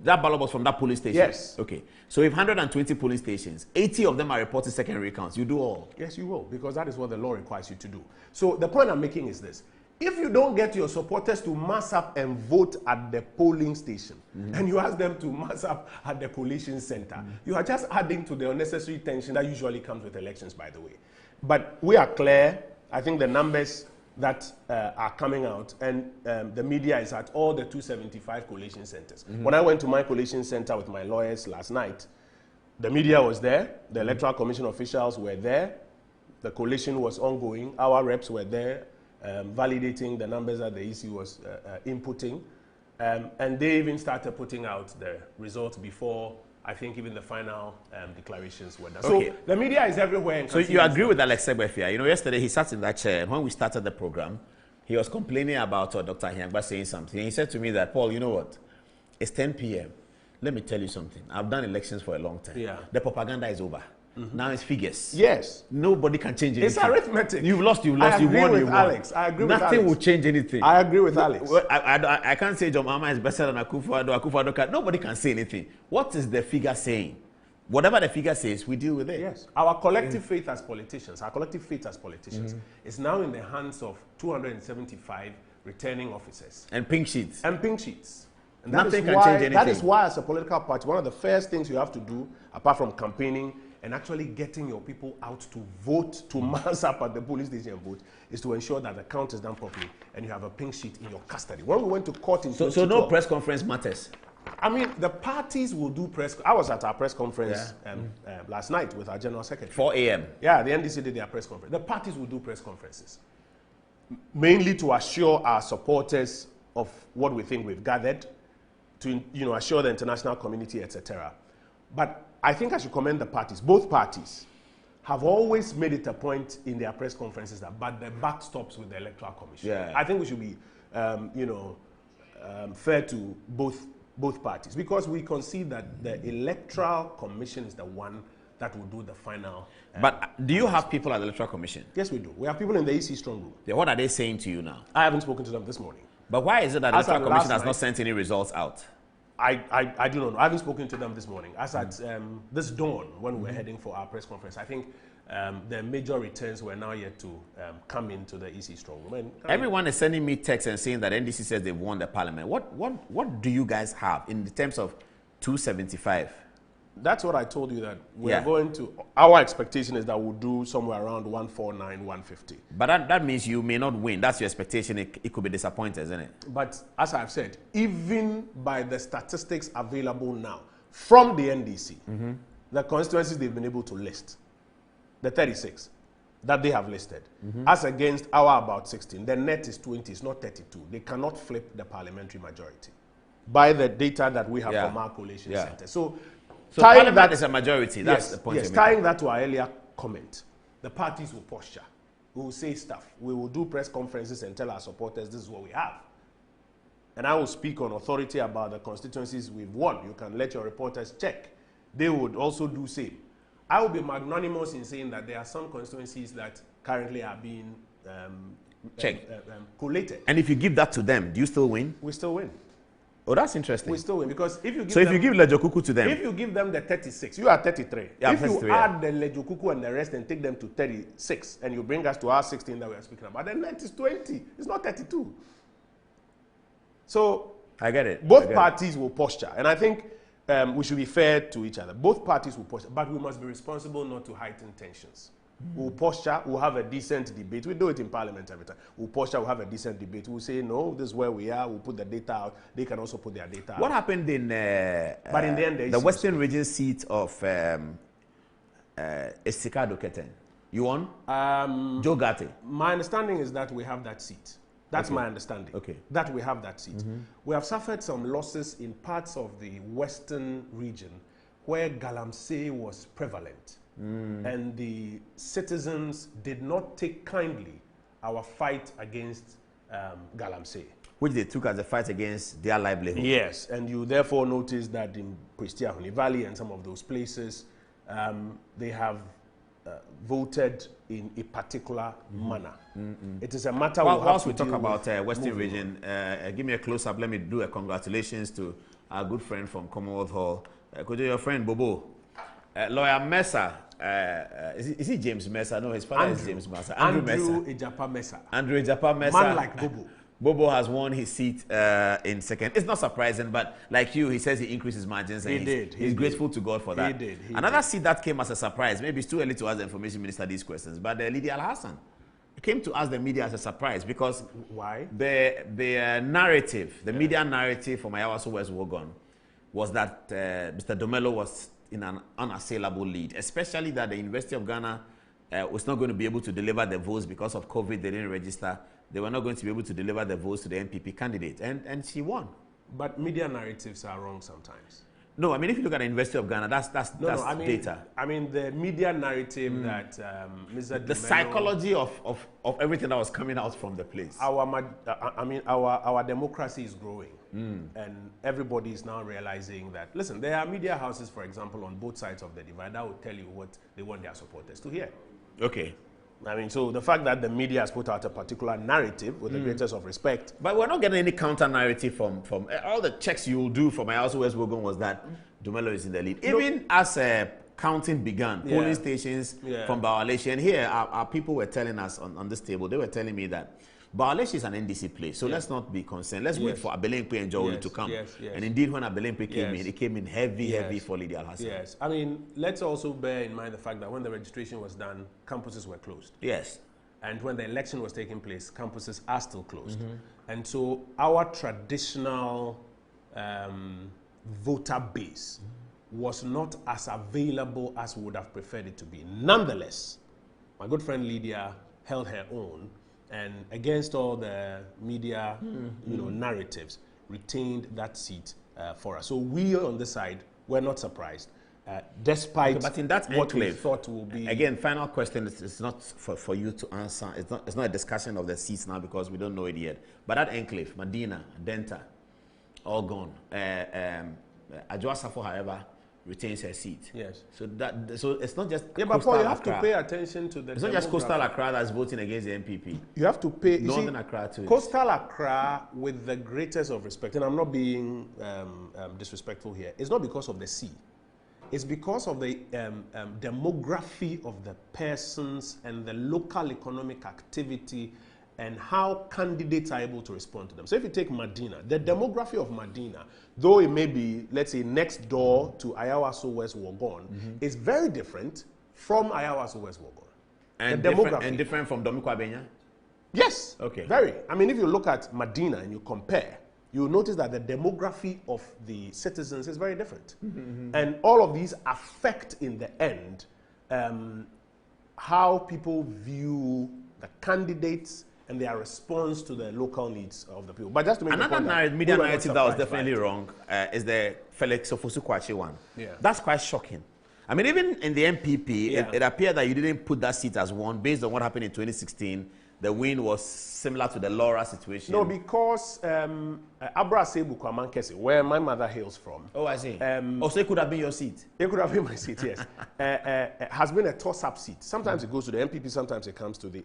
That ballot was from that polling station? Yes. Okay. So if 120 polling stations, 80 of them are reporting second recounts, you do all. Yes, you will, because that is what the law requires you to do. So the point I'm making is this. If you don't get your supporters to mass up and vote at the polling station, and you ask them to mass up at the collation center, you are just adding to the unnecessary tension that usually comes with elections, by the way. But we are clear. I think the numbers that are coming out, and the media is at all the 275 collation centers. When I went to my collation center with my lawyers last night, the media was there, the Electoral Commission officials were there, the collation was ongoing, our reps were there, validating the numbers that the EC was inputting, and they even started putting out the results before I think even the final declarations were done. Okay. So the media is everywhere. And So you agree with Alex Sebefia? You know, yesterday he sat in that chair, and when we started the program, he was complaining about Dr. Hiangba saying something. And he said to me that, Paul, you know what? It's 10 p.m. Let me tell you something. I've done elections for a long time. Yeah. The propaganda is over. Now it's figures. Yes. Nobody can change anything. It's arithmetic. You've lost, you I won, agree you with won. Alex. I agree with Nothing Alex. will change anything. I agree with Alex. Well, I can't say John Mahama is better than Akufo-Addo. Akufo-Addo can't. Nobody can say anything. What is the figure saying? Whatever the figure says, we deal with it. Yes. Our collective faith as politicians, is now in the hands of 275 returning officers. And pink sheets. And pink sheets. And Nothing can why, change anything. That is why, as a political party, one of the first things you have to do, apart from campaigning and actually getting your people out to vote, to mass up at the polling station and vote, is to ensure that the count is done properly and you have a pink sheet in your custody. When we went to court in So no 2012, press conference matters. I mean, the parties will do press. I was at our press conference last night with our general secretary. 4 a.m. Yeah, the NDC did their press conference. The parties will do press conferences, mainly to assure our supporters of what we think we've gathered, to assure the international community, etc. But I think I should commend the parties. Both parties have always made it a point in their press conferences that, but the buck stops with the Electoral Commission. Yeah. I think we should be, fair to both parties, because we concede that the Electoral Commission is the one that will do the final. But do you have people at the Electoral Commission? Yes, we do. We have people in the EC strong room. Yeah, what are they saying to you now? I haven't spoken to them this morning. But why is it that the As at Electoral Commission last has not night- sent any results out? I do not know. I haven't spoken to them this morning. As at this dawn, when we were heading for our press conference, I think the major returns were now yet to come into the EC strong room. And Everyone is sending me texts and saying that NDC says they've won the parliament. What do you guys have in the terms of 275? that's what I told you, that we Yeah. are going to. Our expectation is that we'll do somewhere around 149, 150. But that means you may not win. That's your expectation. It could be disappointed, isn't it? But as I've said, even by the statistics available now from the NDC, the constituencies they've been able to list, the 36 that they have listed, as against our about 16, the net is 20, it's not 32. They cannot flip the parliamentary majority. by the data that we have Yeah. from our collation Yeah. center. So tying tying that is a majority. That's yes, the point. yes, you're making. tying that to our earlier comment, the parties will posture. We will say stuff. We will do press conferences and tell our supporters this is what we have. And I will speak on authority about the constituencies we've won. You can let your reporters check. They would also do same. I will be magnanimous in saying that there are some constituencies that currently are being Check. collated. And if you give that to them, do you still win? We still win. Oh, that's interesting. We still win because if you give So if them, you give Lejokuku to them, if you give them the 36, you are 33. Yeah, if you 33, add the Lejokuku and the rest and take them to 36, and you bring us to our 16 that we are speaking about, then that is 20. It's not 32. So I get it. both parties will posture, and I think we should be fair to each other. Both parties will posture, but we must be responsible not to heighten tensions. We'll posture, we'll have a decent debate. We do it in Parliament every time. We'll posture, we'll have a decent debate. We'll say, no, this is where we are. We'll put the data out. They can also put their data out. What happened in But in the end, the Western Region seat of Esika Doketen? You won? Joe Gatti. My understanding is that we have that seat. That's Okay. my understanding. Okay. That we have that seat. We have suffered some losses in parts of the Western region where Galamsey was prevalent. And the citizens did not take kindly our fight against Galamsey. Which they took as a fight against their livelihood. Yes, and you therefore notice that in Prestia Honey Valley and some of those places, they have voted in a particular manner. It is a matter Whilst we to talk deal about with Western moving Region, give me a close-up. Let me do a congratulations to our good friend from Commonwealth Hall. Could you, your friend Bobo? Lawyer Mesa. Is he James Mesa? No, his father is James Mesa. Andrew Mesa. Ejapa Mesa. Andrew Ejapa Mesa. Man like Bobo. Bobo has won his seat in second. It's not surprising, but like you, he says he increased his margins. And he's grateful to God for that. He Another seat that came as a surprise, maybe it's too early to ask the Information Minister these questions, but Lydia Al-Hassan came to ask the media as a surprise because why? The narrative, the media narrative for Ayawaso West Wogon was that Mr. Domelo was in an unassailable lead, especially that the University of Ghana was not going to be able to deliver the votes because of COVID. They didn't register. They were not going to be able to deliver the votes to the NPP candidate, and she won. But media narratives are wrong sometimes. No, I mean, if you look at the University of Ghana, that's data. I mean, the media narrative that Mr. The Domelo, psychology of everything that was coming out from the place. Our democracy is growing, and everybody is now realizing that. Listen, there are media houses, for example, on both sides of the divide that will tell you what they want their supporters to hear. Okay. I mean, so the fact that the media has put out a particular narrative with the greatest of respect. But we're not getting any counter narrative from all the checks you will do from Ayawaso West Wogon was that Domelo is in the lead. Even as counting began, polling stations from Bawaleshi, and here our people were telling us on this table, they were telling me that Bawaleshi is an NDC place, so let's not be concerned. Let's wait for Abelemkpe and Jawolu to come. And indeed, when Abelemkpe came in, it came in heavy for Lydia Al-Hassan. Yes, I mean, let's also bear in mind the fact that when the registration was done, campuses were closed. Yes. And when the election was taking place, campuses are still closed. And so our traditional voter base was not as available as we would have preferred it to be. Nonetheless, my good friend Lydia held her own, and against all the media narratives, retained that seat for us. So we on this side were not surprised, despite but in that what we enclave, thought will be... Again, final question, it's not for you to answer. It's not a discussion of the seats now because we don't know it yet. But that enclave, Medina, Denta, all gone. Adjoa Safo, however, retains her seat. Yes. So it's not just but Paul, you have to pay attention to the... It's not just Coastal Accra that's voting against the NPP. You have to pay... Northern Accra too. Coastal Accra, with the greatest of respect, and I'm not being disrespectful here, it's not because of the sea. It's because of the demography of the persons and the local economic activity and how candidates are able to respond to them. So if you take Medina, the demography of Medina, though it may be, let's say, next door to Ayawaso West Wogon, is very different from Ayawaso West Wogon. And different from Domikwa Benya? Yes. Okay. Very. I mean, if you look at Medina and you compare, you'll notice that the demography of the citizens is very different. And all of these affect, in the end, how people view the candidates and their response to the local needs of the people. But just to make another media narrative that was definitely wrong is the Felix Ofosu-Kwakye one. Yeah. That's quite shocking. I mean, even in the MPP, it appeared that you didn't put that seat as one based on what happened in 2016. The win was similar to the Laura situation. No, because Abra Sebu Kwamankese, where my mother hails from. Oh, I see. So it could have been your seat. It could have been my seat, yes. Has been a toss-up seat. Sometimes it goes to the MPP, sometimes it comes to the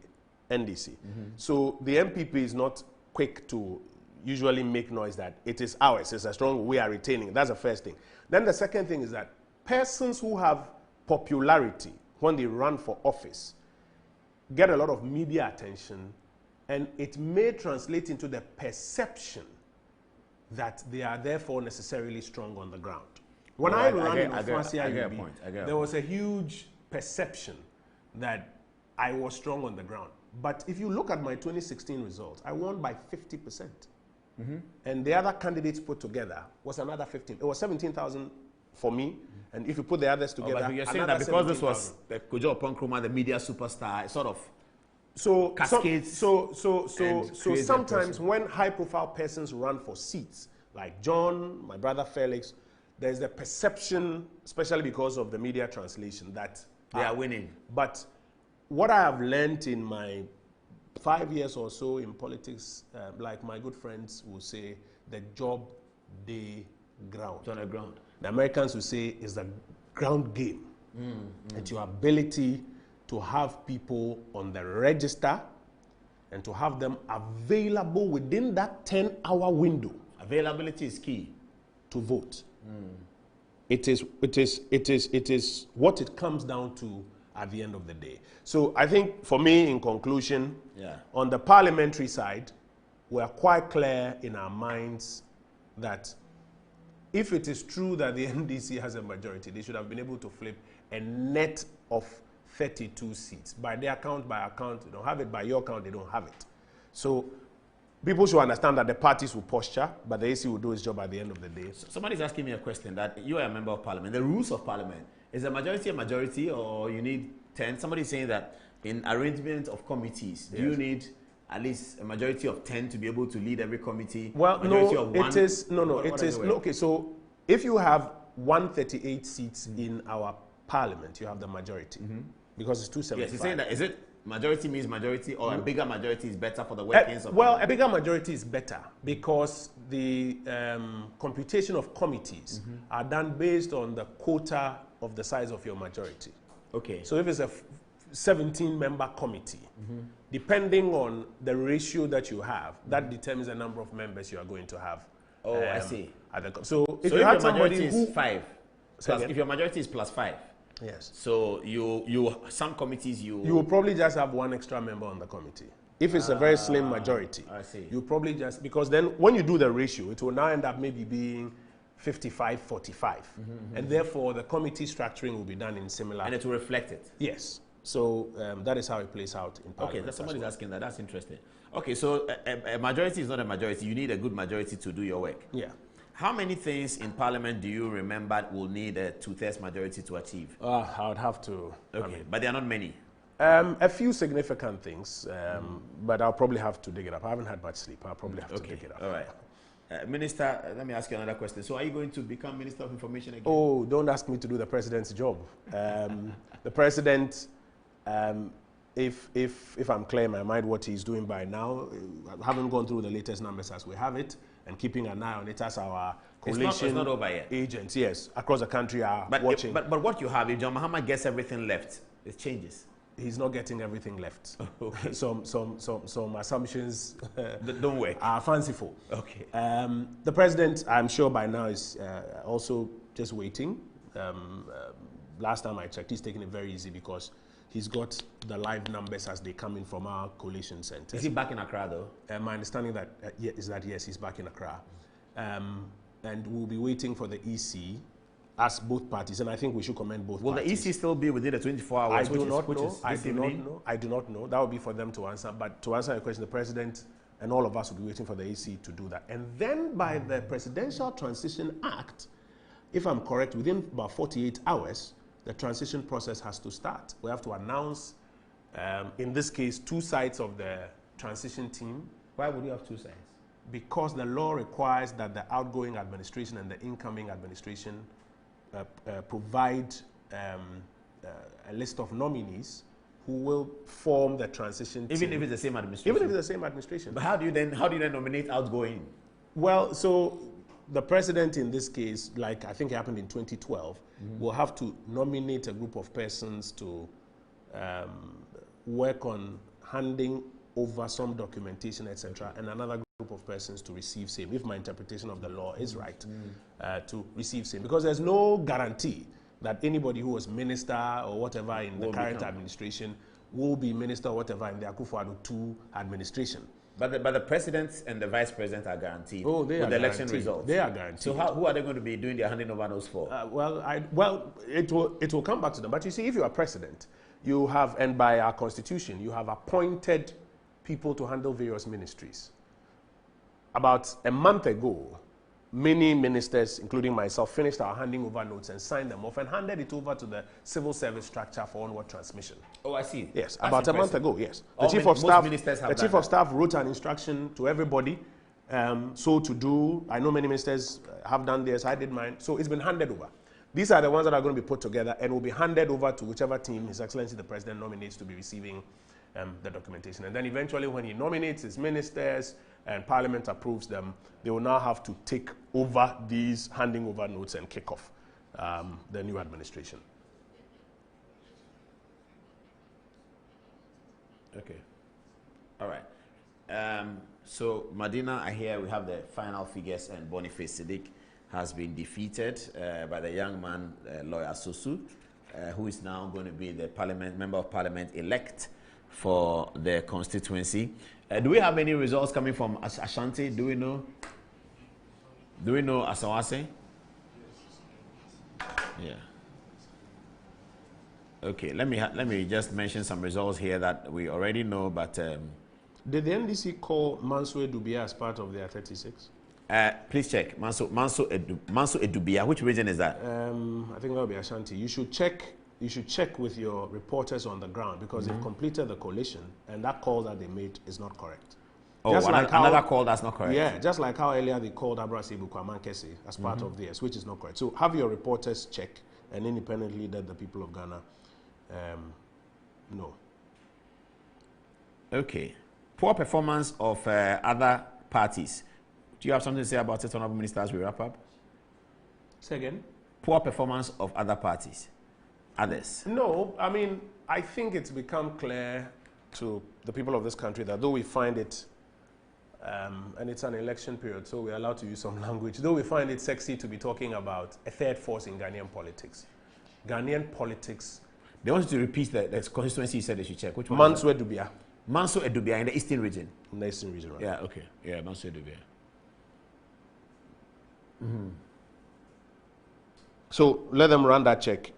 NDC. So the MPP is not quick to usually make noise that it is ours, it's a strong, we are retaining. That's the first thing. Then the second thing is that persons who have popularity when they run for office get a lot of media attention, and it may translate into the perception that they are therefore necessarily strong on the ground. When I ran in Ofuasia, there was a huge perception that I was strong on the ground. But if you look at my 2016 results, I won by 50%. And the other candidates put together was another 15. It was 17,000 for me. And if you put the others together, but you're saying that because this was Kojo Oponkroma, the media superstar, it sort of cascades. So sometimes when high-profile persons run for seats, like John, my brother Felix, there's the perception, especially because of the media translation, that they are winning. But what I have learned in my 5 years or so in politics, like my good friends will say, the job day ground. It's on the ground. The Americans will say is the ground game. It's your ability to have people on the register and to have them available within that 10-hour window. Availability is key. To vote. It is what it comes down to at the end of the day. So I think for me, in conclusion, on the parliamentary side, we're quite clear in our minds that if it is true that the NDC has a majority, they should have been able to flip a net of 32 seats. By their count, they don't have it. By your count, they don't have it. So people should understand that the parties will posture, but the AC will do its job at the end of the day. Somebody's asking me a question that you are a member of parliament. The rules of parliament, is a majority or you need 10? Somebody's saying that in arrangement of committees, do you need at least a majority of 10 to be able to lead every committee? Well, okay, so if you have 138 seats in our parliament, you have the majority because it's 275. Yes, he's saying that, is it majority means majority or a bigger majority is better for the workings of well, a bigger majority is better because the computation of committees are done based on the quota of the size of your majority. Okay. So if it's a 17-member committee, depending on the ratio that you have, that determines the number of members you are going to have. Oh, I see. So if you have somebody is 5, if your majority is plus 5, yes. So you some committees you will probably just have one extra member on the committee. If it's a very slim majority, I see. You probably just, because then when you do the ratio, it will now end up maybe being 55-45, and therefore the committee structuring will be done in similar. And it will reflect it. Yes. So that is how it plays out in Parliament. Okay, somebody's asking that. That's interesting. Okay, so a majority is not a majority. You need a good majority to do your work. Yeah. How many things in Parliament do you remember will need a 2/3 majority to achieve? I would have to. Okay, but there are not many. A few significant things, but I'll probably have to dig it up. I haven't had much sleep. I'll probably have to dig it up. All right. Minister, let me ask you another question. So are you going to become Minister of Information again? Oh, don't ask me to do the president's job. The president, if I'm clear in my mind what he's doing by now, I haven't gone through the latest numbers as we have it, and keeping an eye on it as our coalition it's not over yet. Agents, yes, across the country are watching. But what you have, if John Mahama gets everything left, it changes. He's not getting everything left. Okay. Some assumptions don't work. Are fanciful. Okay. The president, I'm sure by now, is also just waiting. Last time I checked, he's taking it very easy because he's got the live numbers as they come in from our coalition centers. Is he back in Accra though? My understanding is that yes, he's back in Accra. And we'll be waiting for the EC as both parties, and I think we should commend both parties. Will the EC still be within the 24 hours? I do not know. That will be for them to answer. But to answer your question, the president and all of us will be waiting for the EC to do that. And then by the Presidential Transition Act, if I'm correct, within about 48 hours, the transition process has to start. We have to announce, in this case, 2 sides of the transition team. Why would you have two sides? Because the law requires that the outgoing administration and the incoming administration provide a list of nominees who will form the transition team. Even if it's the same administration? Even if it's the same administration. But how do you then nominate outgoing? Well, so the president in this case, like I think it happened in 2012, will have to nominate a group of persons to work on handing over some documentation, etc., and another group of persons to receive same, if my interpretation of the law is right, to receive same. Because there's no guarantee that anybody who was minister or whatever in the current administration will be minister or whatever in the Akufo-Addo II administration. But the president and the vice president are guaranteed with the election results. They are guaranteed. So who are they going to be doing their handing over notes for? It will come back to them. But you see, if you are president, you have, and by our constitution, you have appointed people to handle various ministries. About a month ago, many ministers, including myself, finished our handing over notes and signed them off and handed it over to the civil service structure for onward transmission. Oh, I see. Yes, That's about impressive. a month ago, yes. Most ministers have the chief of staff wrote an instruction to everybody, so to do. I know many ministers have done theirs, I did mine. So it's been handed over. These are the ones that are going to be put together and will be handed over to whichever team His Excellency the President nominates to be receiving the documentation. And then eventually when he nominates his ministers and Parliament approves them, they will now have to take over these handing over notes and kick off the new administration. Okay. All right. So, Madina, I hear we have the final figures, and Boniface Siddiq has been defeated by the young man, Lawyer Sosu, who is now going to be the member of parliament elect for the constituency. Do we have any results coming from Ashanti? Do we know? Do we know Asawase? Yeah. Okay, let me just mention some results here that we already know, but did the NDC call Manso Edubia as part of their 36? Please check. Manso Edubia. Which region is that? I think that will be Ashanti. You should check with your reporters on the ground because they've completed the coalition and that call that they made is not correct. Oh, another call that's not correct. Yeah, just like how earlier they called Abrasi Bukwamankese as part of theirs, which is not correct. So have your reporters check and independently let the people of Ghana know. Okay. Poor performance of other parties. Do you have something to say about it, Honorable Minister, as we wrap up? Say again? Poor performance of other parties. Others. No, I mean, I think it's become clear to the people of this country that though we find it, and it's an election period, so we're allowed to use some language, though we find it sexy to be talking about a third force in Ghanaian politics. Ghanaian politics. They want you to repeat the constituency you said they should check. Which one? Manso Edubia. Manso Edubia in the eastern region. In the eastern region, right? Yeah, okay. Yeah, Manso Edubia. So let them run that check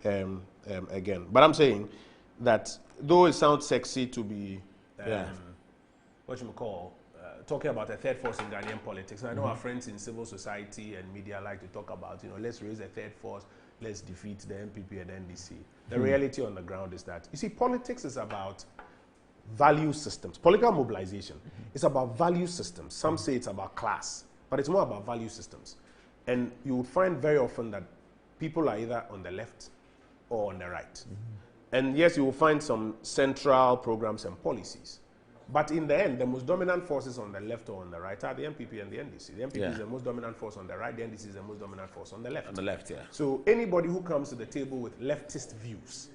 again. But I'm saying that though it sounds sexy to be, what you call, talking about a third force in Ghanaian politics. And I know our friends in civil society and media like to talk about, let's raise a third force, let's defeat the MPP and NDC. The reality on the ground is that, you see, politics is about value systems. Political mobilization is about value systems. Some say it's about class, but it's more about value systems. And you would find very often that people are either on the left or on the right. And yes, you will find some central programs and policies. But in the end, the most dominant forces on the left or on the right are the MPP and the NDC. The MPP is the most dominant force on the right, the NDC is the most dominant force on the left. On the left, yeah. So anybody who comes to the table with leftist views,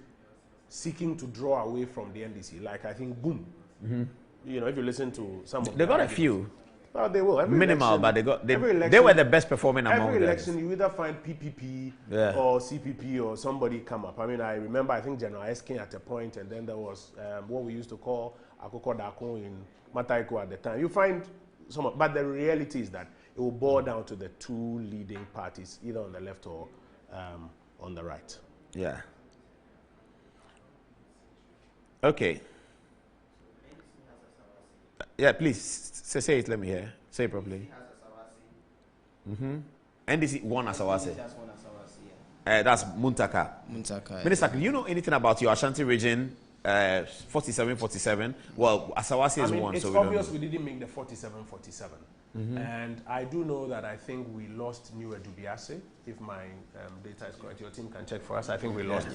seeking to draw away from the NDC, like I think Boom, if you listen to some of They got a few. Well, they will. Minimal, but they were the best performing among them. Every election, you either find PPP or CPP or somebebody come up. I mean, I remember, I think General Eskin at a point, and then there was what we used to call Akoko Dako in Mataiko at the time. You find some, but the reality is that it will boil down to the two leading parties, either on the left or on the right. Yeah. Okay. Yeah, please say it. Let me hear. Say it properly. NDC won Asawase. That's Muntaka. Muntaka. Minister, do you know anything about your Ashanti region 47-47. Well, Asawasi is one, it's so we don't obvious know. we didn't make the 47-47. And I do know that I think we lost New Edubiase, if my data is correct. Your team can check for us. I think we lost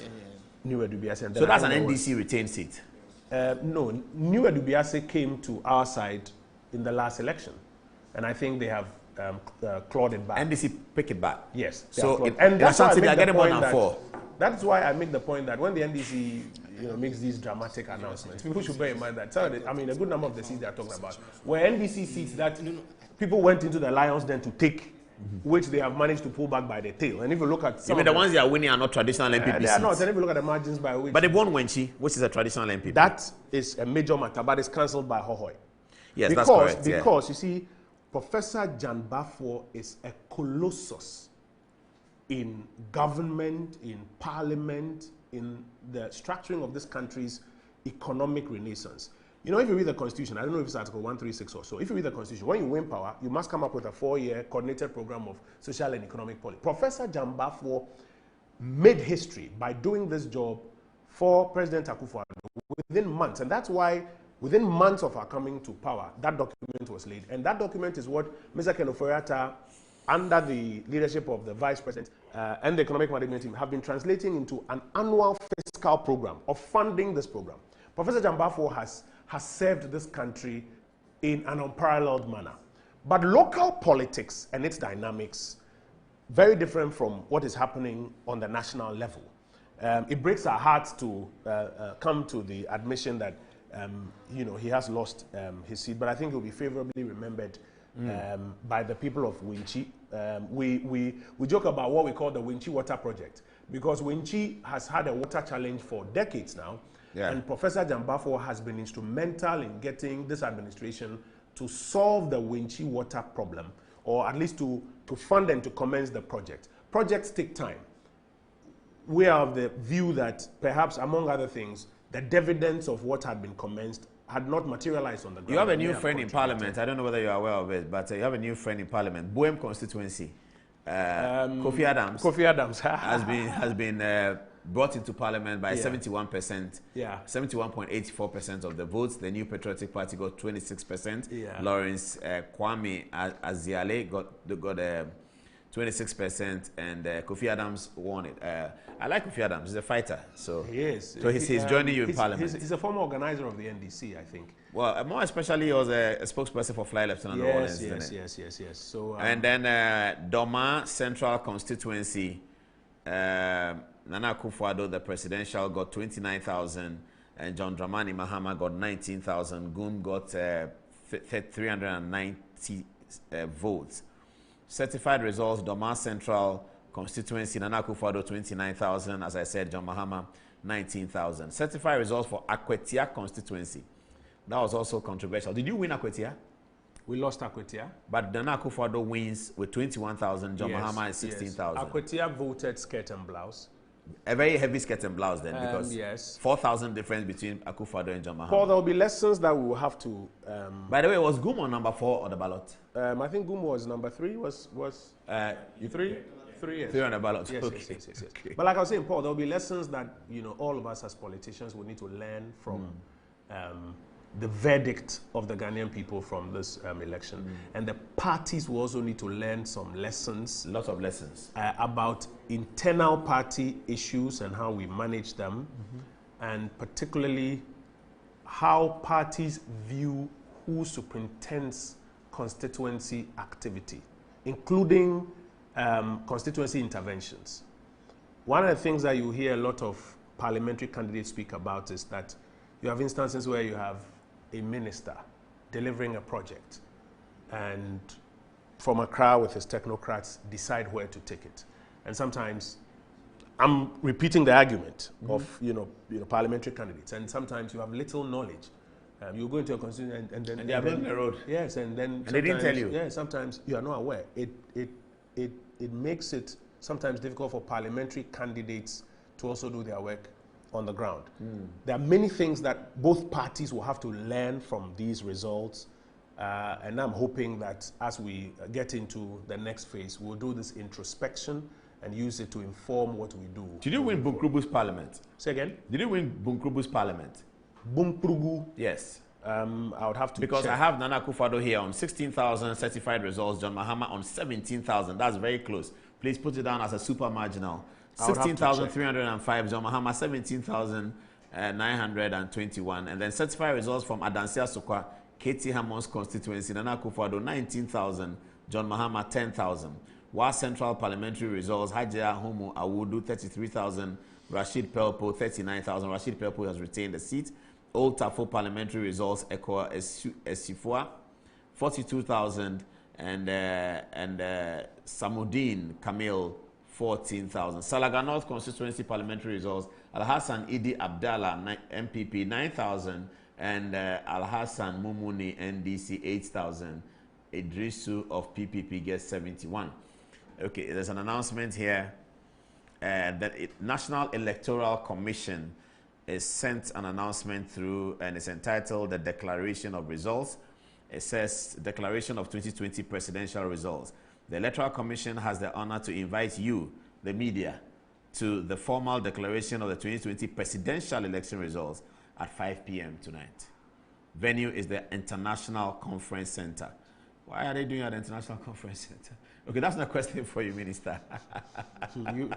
New Edubiase. And So that's an NDC retained seat? No, New Edubiase came to our side in the last election. And I think they have clawed it back. NDC pick it back? Yes. So that's why that's why I make the point that when the NDC makes these dramatic announcements, people should bear in mind that a good number of the seats they are talking about were NDC seats that people went into the lion's den to take, which they have managed to pull back by the tail. And if you look at some the ones they are winning are not traditional MPP they are not. seats. And if you look at the margins by which... But they won Wenchi, which is a traditional MPP. That is a major matter, but it's cancelled by Hohoi. Yes, that's correct. Because, you see, Professor Jan Bafo is a colossus in government, in parliament, in the structuring of this country's economic renaissance. If you read the Constitution, I don't know if it's Article 136 or so, if you read the Constitution, when you win power, you must come up with a 4-year coordinated program of social and economic policy. Professor Jan Bafo made history by doing this job for President Akufo-Addo within months, and that's why within months of our coming to power, that document was laid. And that document is what Mr. Ken Ofori-Atta, under the leadership of the Vice President and the Economic Management Team, have been translating into an annual fiscal program of funding this program. Professor Jan Bafo has served this country in an unparalleled manner. But local politics and its dynamics, very different from what is happening on the national level. It breaks our hearts to come to the admission that he has lost his seat, but I think he'll be favorably remembered by the people of Winchi. We joke about what we call the Winchi Water Project, because Winchi has had a water challenge for decades now, and Professor Jan Bafo has been instrumental in getting this administration to solve the Winchi water problem, or at least to fund and to commence the project. Projects take time. We are of the view that perhaps, among other things, the dividends of what had been commenced had not materialized on the ground. You have a new friend in Parliament. I don't know whether you are aware of it, but you have a new friend in Parliament, Boem constituency. Kofi Adams. Kofi Adams has been brought into Parliament by 71%. 71.84% of the votes. The New Patriotic Party got 26%. Lawrence Kwame Aziale got 26%, and Kofi Adams won it. I like Kofi Adams. He's a fighter. So he is. So he's joining you in Parliament. He's a former organizer of the NDC, I think. Well, more especially, he was a spokesperson for Fly Lieutenant Rawlings. Yes. So, and then Doma Central Constituency, Nana Akufo-Addo, the presidential, got 29,000, and John Dramani Mahama got 19,000. Goon got 390 votes. Certified results, Doma Central Constituency, Nana Akufo-Addo 29,000. As I said, John Mahama 19,000. Certified results for Akwetia Constituency. That was also controversial. Did you win Akwetia? We lost Akwetia. But Nana Akufo-Addo wins with 21,000. John Mahama is 16,000. Akwetia voted skirt and blouse. A very heavy skirt and blouse then, because 4,000 difference between Akufo-Addo and John Mahama. Paul, there will be lessons that we will have to... By the way, was Gum on number 4 on the ballot? I think Gum was number 3. You 3? 3 years. 3 on the ballot. Yes, Okay. yes. But like I was saying, Paul, there will be lessons that all of us as politicians will need to learn from the verdict of the Ghanaian people from this election. And the parties will also need to learn some lessons. Lots of lessons. About internal party issues and how we manage them. And particularly how parties view who superintends constituency activity, including constituency interventions. One of the things that you hear a lot of parliamentary candidates speak about is that you have instances where you have a minister delivering a project, and from Accra with his technocrats decide where to take it. And sometimes I'm repeating the argument of parliamentary candidates, and sometimes you have little knowledge. You go into a constituency and then they are building the road. Yes, and then they didn't tell you. Yeah, sometimes you are not aware. It makes it sometimes difficult for parliamentary candidates to also do their work on the ground. There are many things that both parties will have to learn from these results, and I'm hoping that as we get into the next phase, we'll do this introspection and use it to inform what we do. Did you win Bunkrubu's parliament? Say again? Did you win Bunkrubu's parliament? Bunkrubu? Yes. I would have to Because check. I have Nana Akufo-Addo here on 16,000 certified results, John Mahama on 17,000. That's very close. Please put it down as a super marginal. 16,305, John Mahama 17,921. And then certified results from Adansia Sokwa, Katie Hamon's constituency, Nana Akufo-Addo 19,000, John Mahama 10,000. Wa Central parliamentary results, Hajia Homo Awudu 33,000, Rashid Pelpo 39,000. Rashid Pelpo has retained the seat. Old Tafo parliamentary results, Ekoa Esifua 42,000, and Samudin Kamil 14,000. Salaga North constituency parliamentary results, Al-Hassan Idi Abdallah MPP 9,000, and Al-Hassan Mumuni NDC 8,000. Idrisu of PPP gets 71. Okay, there's an announcement here that National Electoral Commission is sent an announcement through, and it's entitled the Declaration of Results. It says Declaration of 2020 Presidential Results. The Electoral Commission has the honor to invite you, the media, to the formal declaration of the 2020 presidential election results at 5 p.m. tonight. Venue is the International Conference Center. Why are they doing it at the International Conference Center? Okay, that's not a question for you, Minister. you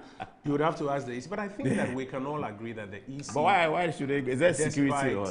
would have to ask the EC, but I think that we can all agree that the EC... But why should they... Is there security or...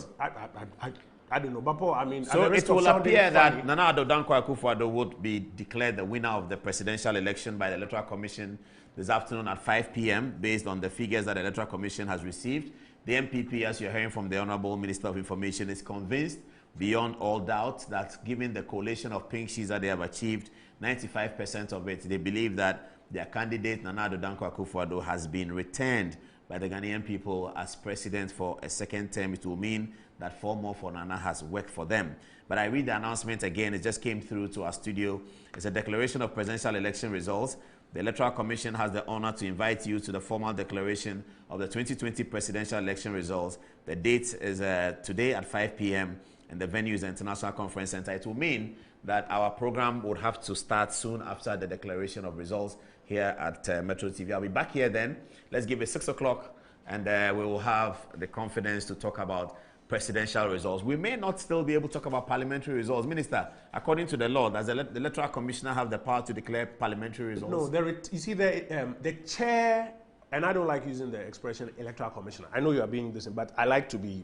I don't know, but Paul, I mean... So it will appear that Nana Addo Dankwa Akufo-Addo would be declared the winner of the presidential election by the Electoral Commission this afternoon at 5 p.m. based on the figures that the Electoral Commission has received. The MPP, as you're hearing from the Honorable Minister of Information, is convinced beyond all doubt that given the collation of pink sheets that they have achieved, 95% of it, they believe that their candidate, Nana Addo Dankwa Akufo-Addo, has been returned by the Ghanaian people as president for a second term. It will mean that 4 more for Nana has worked for them. But I read the announcement again. It just came through to our studio. It's a declaration of presidential election results. The Electoral Commission has the honor to invite you to the formal declaration of the 2020 presidential election results. The date is today at 5 p.m. and the venue is the International Conference Center. It will mean that our program would have to start soon after the declaration of results here at Metro TV. I'll be back here then. Let's give it 6 o'clock and we will have the confidence to talk about presidential results. We may not still be able to talk about parliamentary results. Minister, according to the law, does the Electoral Commissioner have the power to declare parliamentary results? No, you see the chair, and I don't like using the expression Electoral Commissioner. I know you are being this, but I like to be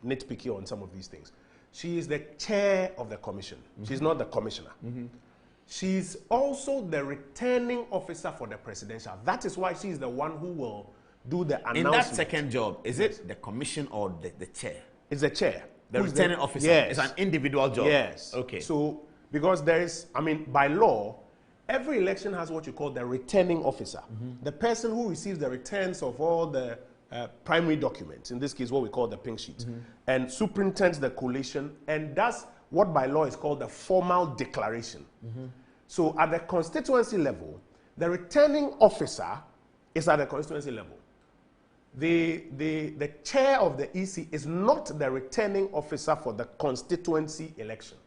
nitpicky on some of these things. She is the chair of the commission. Mm-hmm. She's not the commissioner. Mm-hmm. She's also the returning officer for the presidential. That is why she's the one who will do the announcement. In that second job, is it the commission or the chair? It's the chair. The returning officer. Yes. It's an individual job. Yes. Okay. So, because there is, I mean, by law, every election has what you call the returning officer. Mm-hmm. The person who receives the returns of all the primary documents, in this case, what we call the pink sheet, mm-hmm. and superintends the collation and does what by law is called the formal declaration. Mm-hmm. So, at the constituency level, the returning officer is at the constituency level. The chair of the EC is not the returning officer for the constituency election.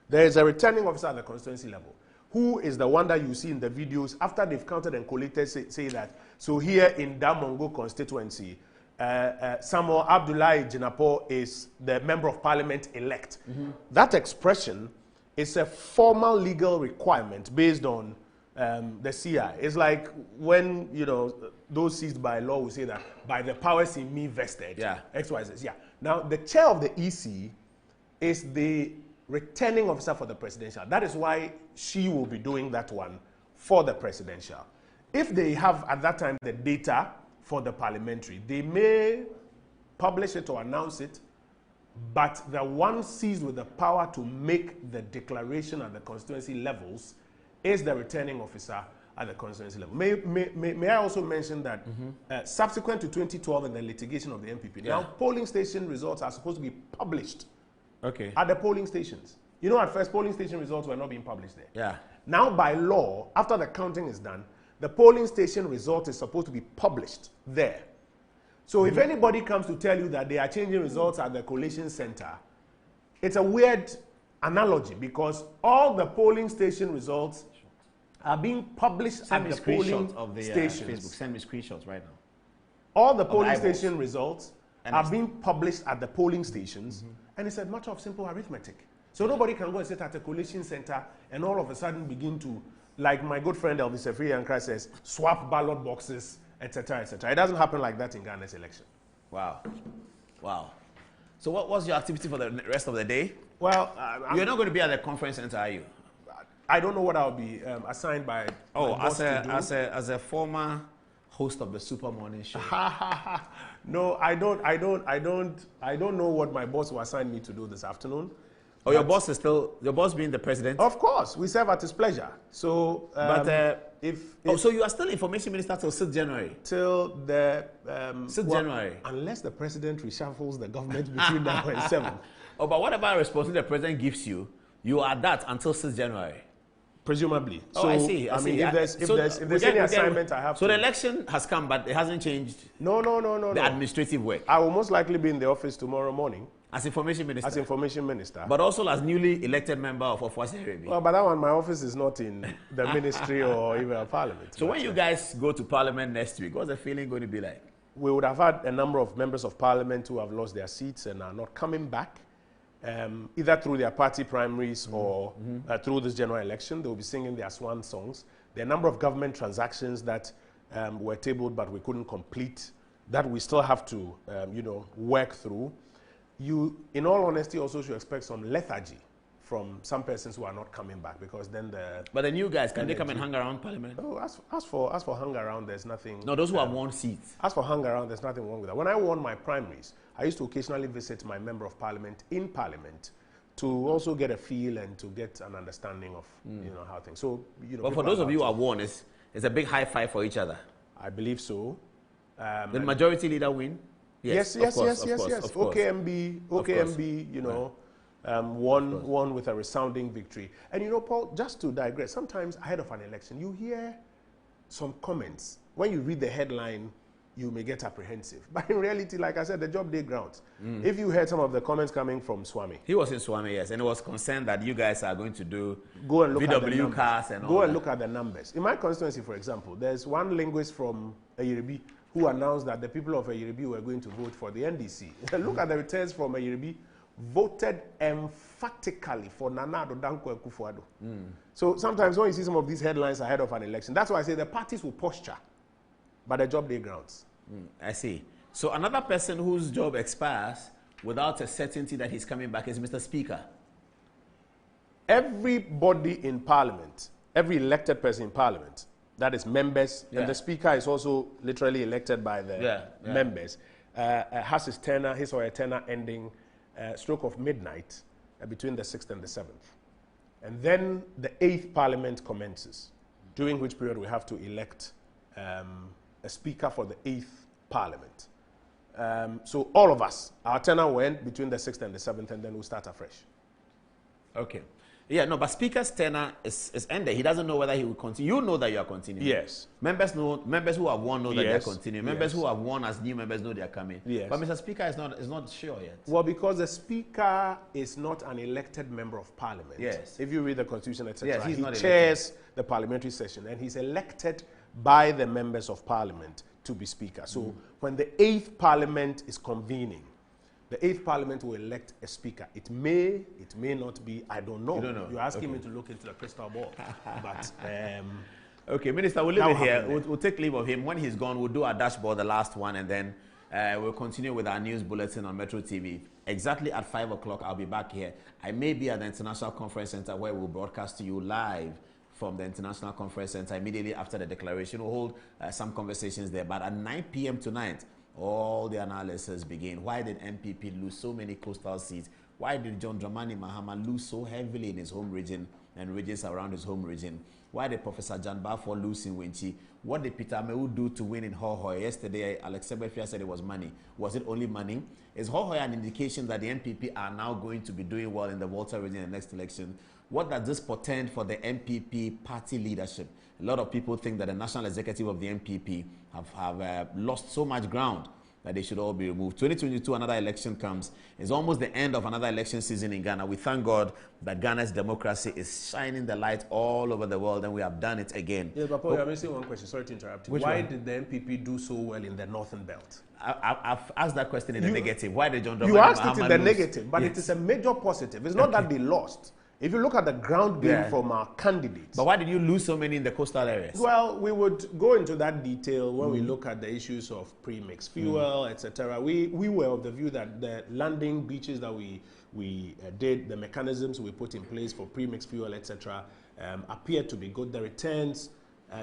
There is a returning officer at the constituency level, who is the one that you see in the videos after they've counted and collated, say that. So here in Damongo constituency, Samuel Abdullahi Jinapo is the member of parliament elect. Mm-hmm. That expression is a formal legal requirement based on the CI. It's like when, you know, those seized by law will say that by the powers in me vested, yeah. X, Y, Z. Yeah. Now, the chair of the EC is the returning officer for the presidential. That is why she will be doing that one for the presidential. If they have at that time the data for the parliamentary, they may publish it or announce it, but the one seized with the power to make the declaration at the constituency levels is the returning officer at the constituency level. May I also mention that mm-hmm. Subsequent to 2012 and the litigation of the MPP, yeah. Now polling station results are supposed to be published at the polling stations. You know, at first, polling station results were not being published there. Yeah. Now, by law, after the counting is done, the polling station result is supposed to be published there. So mm-hmm. if anybody comes to tell you that they are changing results at the collation center, it's a weird analogy because all the polling station results are being published at the polling of the stations. Facebook. Send me screenshots right now. All the polling station results are being published at the polling stations, and it's a matter of simple arithmetic. So nobody can go and sit at a collation center and all of a sudden begin to, like my good friend Elvis Efriyankra says, swap ballot boxes, etc., etc. It doesn't happen like that in Ghana's election. Wow. Wow. So what was your activity for the rest of the day? Well, you're not going to be at the conference center, are you? I don't know what I'll be assigned by. As a former host of the Super Morning Show. No, I don't know what my boss will assign me to do this afternoon. Oh, your boss is still your boss being the president? Of course, we serve at his pleasure. So, so you are still information minister till 6th January? Till the 6th January. Unless the president reshuffles the government between now and 7th. Oh, but whatever responsibility the president gives you, you are that until 6th January. Presumably. Oh, so, I see. I mean, if there's any assignment I have so the election has come, but it hasn't changed. No. The administrative work. I will most likely be in the office tomorrow morning. As information minister. As information minister. But also as newly elected member of Adom-Otchere. Well, but that one, my office is not in the ministry or even a parliament. So when you guys go to parliament next week, what's the feeling going to be like? We would have had a number of members of parliament who have lost their seats and are not coming back. Either through their party primaries or through this general election. They will be singing their swan songs. There are a number of government transactions that were tabled but we couldn't complete that we still have to, work through. You, in all honesty, also should expect some lethargy from some persons who are not coming back because then the... But the new guys, can they come and hang around parliament? Oh, as for hang around, there's nothing... No, those who have won seats. As for hang around, there's nothing wrong with that. When I won my primaries, I used to occasionally visit my member of parliament in parliament to also get a feel and to get an understanding of how things. So But for those of you who have won, it's a big high five for each other. I believe so. Did majority leader win? Yes. OKMB, won with a resounding victory. And Paul, just to digress, sometimes ahead of an election, you hear some comments. When you read the headline, you may get apprehensive. But in reality, like I said, the job day grounds. If you heard some of the comments coming from Swami. He was in Swami, yes, and he was concerned that you guys are going to do go and look VW cars and all Go and that. look at the numbers. In my constituency, for example, there's one linguist from Ayiribi who announced that the people of Ayiribi were going to vote for the NDC. Look at the returns from Ayiribi, voted emphatically for Nana Addo Dankwa Akufo-Addo. So sometimes when you see some of these headlines ahead of an election, that's why I say the parties will posture, but the job day grounds. I see. So another person whose job expires without a certainty that he's coming back is Mr. Speaker. Everybody in Parliament, every elected person in Parliament, that is members, and the Speaker is also literally elected by the members, has his or her tenure ending stroke of midnight between the 6th and the 7th. And then the 8th Parliament commences, during which period we have to elect a Speaker for the 8th Parliament. So all of us, our tenure will end between the 6th and the 7th, and then we'll start afresh. Okay. Yeah, no, but Speaker's tenure is ended. He doesn't know whether he will continue. You know that you are continuing. Yes. Members who have won know that they are continuing. Members who have won as new members know they are coming. Yes. But Mr. Speaker is not sure yet. Well, because the Speaker is not an elected member of Parliament. Yes. If you read the Constitution, etc., yes, he chairs the parliamentary session, and he's elected by the members of Parliament to be Speaker. So when the 8th Parliament is convening, the 8th Parliament will elect a Speaker. It may not be, I don't know. You don't know. You're asking me to look into the crystal ball. But, okay, Minister, we'll leave it here. We'll take leave of him. When he's gone, we'll do our dashboard, the last one, and then we'll continue with our news bulletin on Metro TV. Exactly at 5 o'clock, I'll be back here. I may be at the International Conference Center where we'll broadcast to you live from the International Conference Center immediately after the declaration. We'll hold some conversations there. But at 9 p.m. tonight, all the analysis begin. Why did MPP lose so many coastal seats? Why did John Dramani Mahama lose so heavily in his home region and regions around his home region? Why did Professor Jan Balfour lose in Winchi? What did Peter Amewu do to win in Hohoe? Yesterday, Alex Sebefia said it was money. Was it only money? Is Hohoe an indication that the MPP are now going to be doing well in the Volta region in the next election? What does this portend for the MPP party leadership? A lot of people think that the national executive of the MPP have lost so much ground that they should all be removed. 2022, another election comes. It's almost the end of another election season in Ghana. We thank God that Ghana's democracy is shining the light all over the world, and we have done it again. Yeah, but Paul, I'm missing one question. Sorry to interrupt you. Why did the MPP do so well in the Northern Belt? I've asked that question in the negative. Why did John Dramani You asked Mahama it in the lose? negative, but it is a major positive. It's not that they lost. If you look at the ground game from our candidates. But why did you lose so many in the coastal areas? Well, we would go into that detail when we look at the issues of pre-mixed fuel, etc. We were of the view that the landing beaches that we did, the mechanisms we put in place for pre-mixed fuel, etc., appear to be good. The returns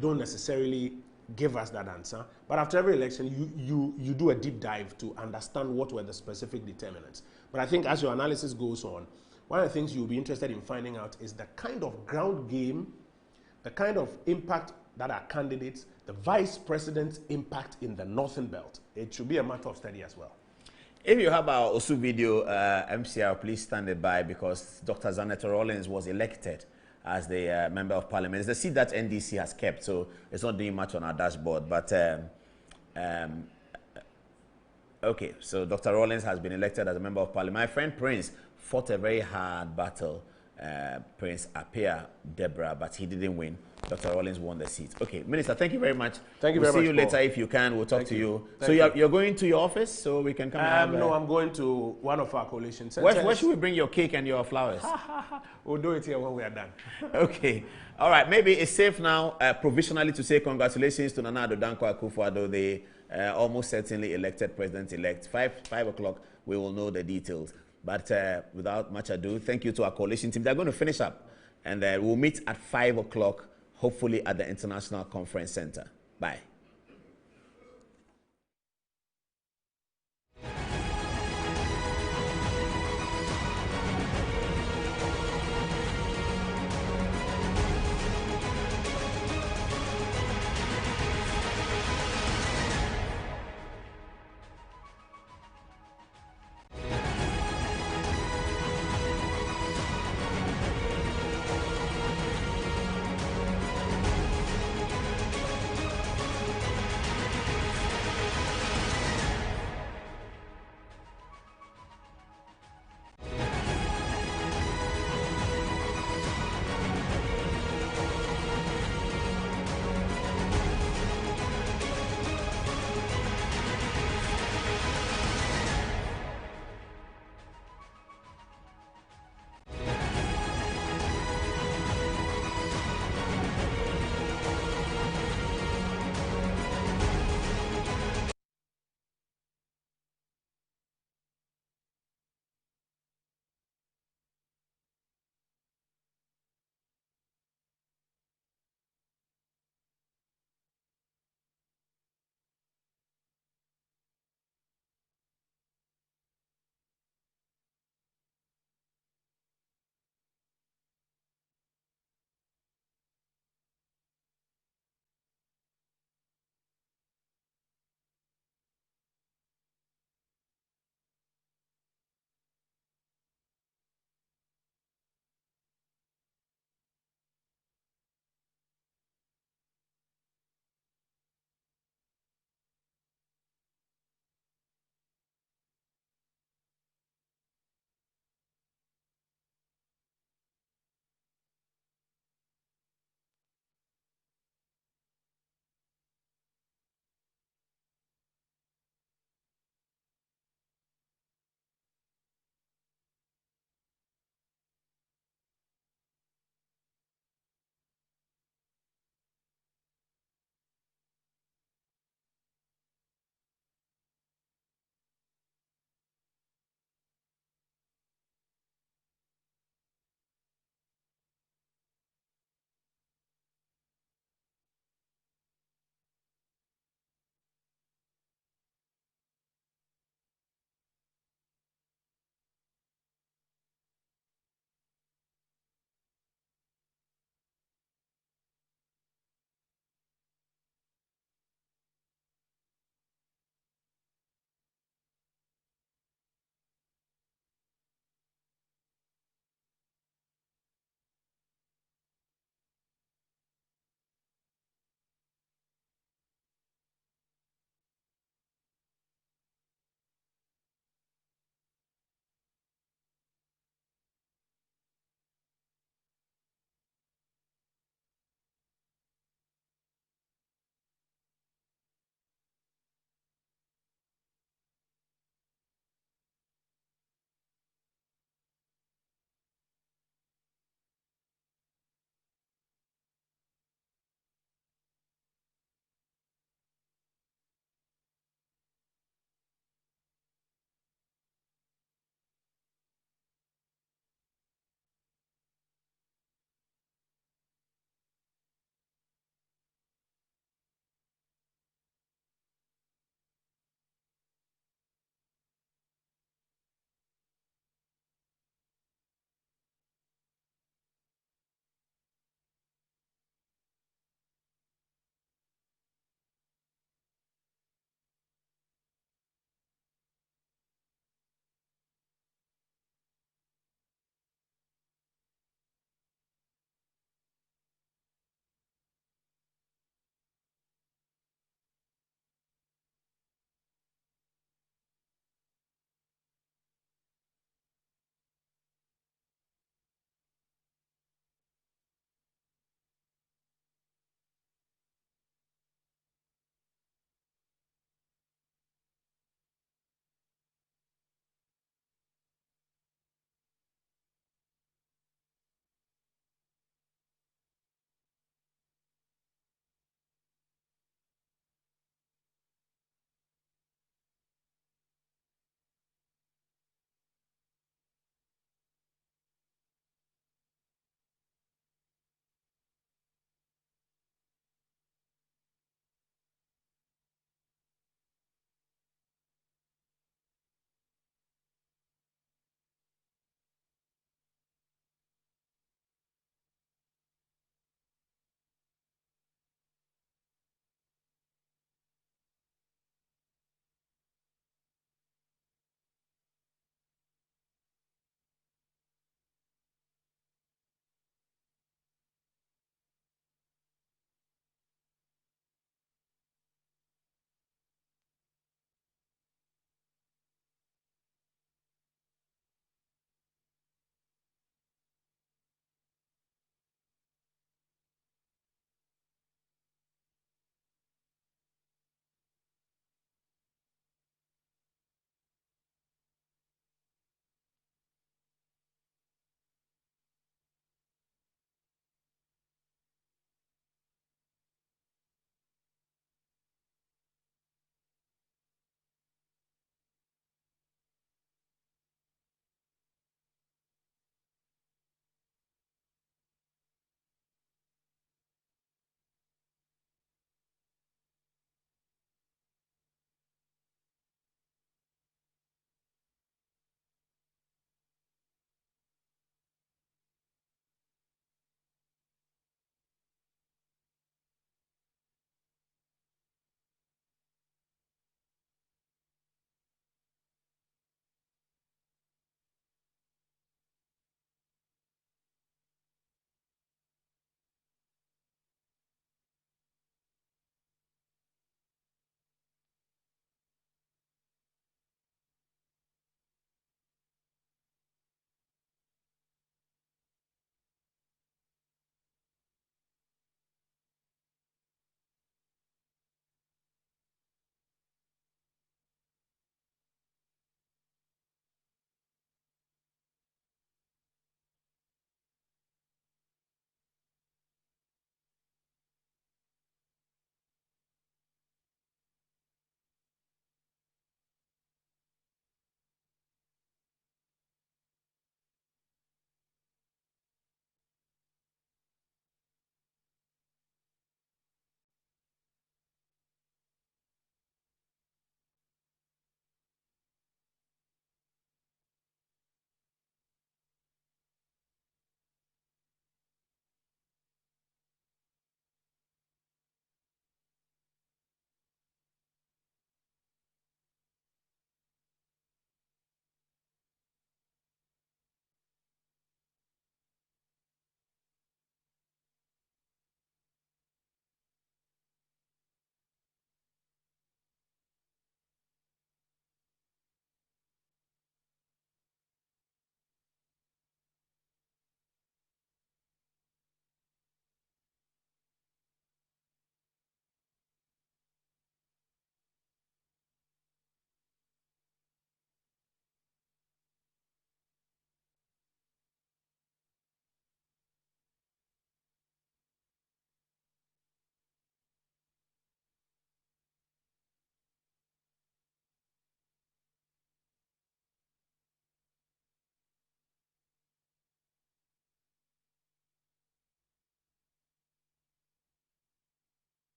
don't necessarily give us that answer. But after every election, you do a deep dive to understand what were the specific determinants. But I think as your analysis goes on, one of the things you'll be interested in finding out is the kind of ground game, the kind of impact that our candidates, the vice president's impact in the Northern Belt. It should be a matter of study as well. If you have our Osu video, MCR, please stand it by, because Dr. Zanetta Rawlings was elected as the Member of Parliament. It's the seat that NDC has kept, so it's not doing much on our dashboard. But okay, so Dr. Rawlings has been elected as a Member of Parliament. My friend Prince fought a very hard battle, Prince Apia Deborah, but he didn't win. Dr. Rawlings won the seat. Okay, Minister, thank you very much. Thank you very much. See you later if you can. We'll talk to you. So you're going to your office so we can come and No, I'm going to one of our coalition centers. Where should we bring your cake and your flowers? We'll do it here when we are done. Okay. All right. Maybe it's safe now provisionally to say congratulations to Nana Addo Dankwa Akufo-Addo, the almost certainly elected president-elect. 5 o'clock, we will know the details. But without much ado, thank you to our coalition team. They're going to finish up, and we'll meet at 5 o'clock, hopefully at the International Conference Center. Bye.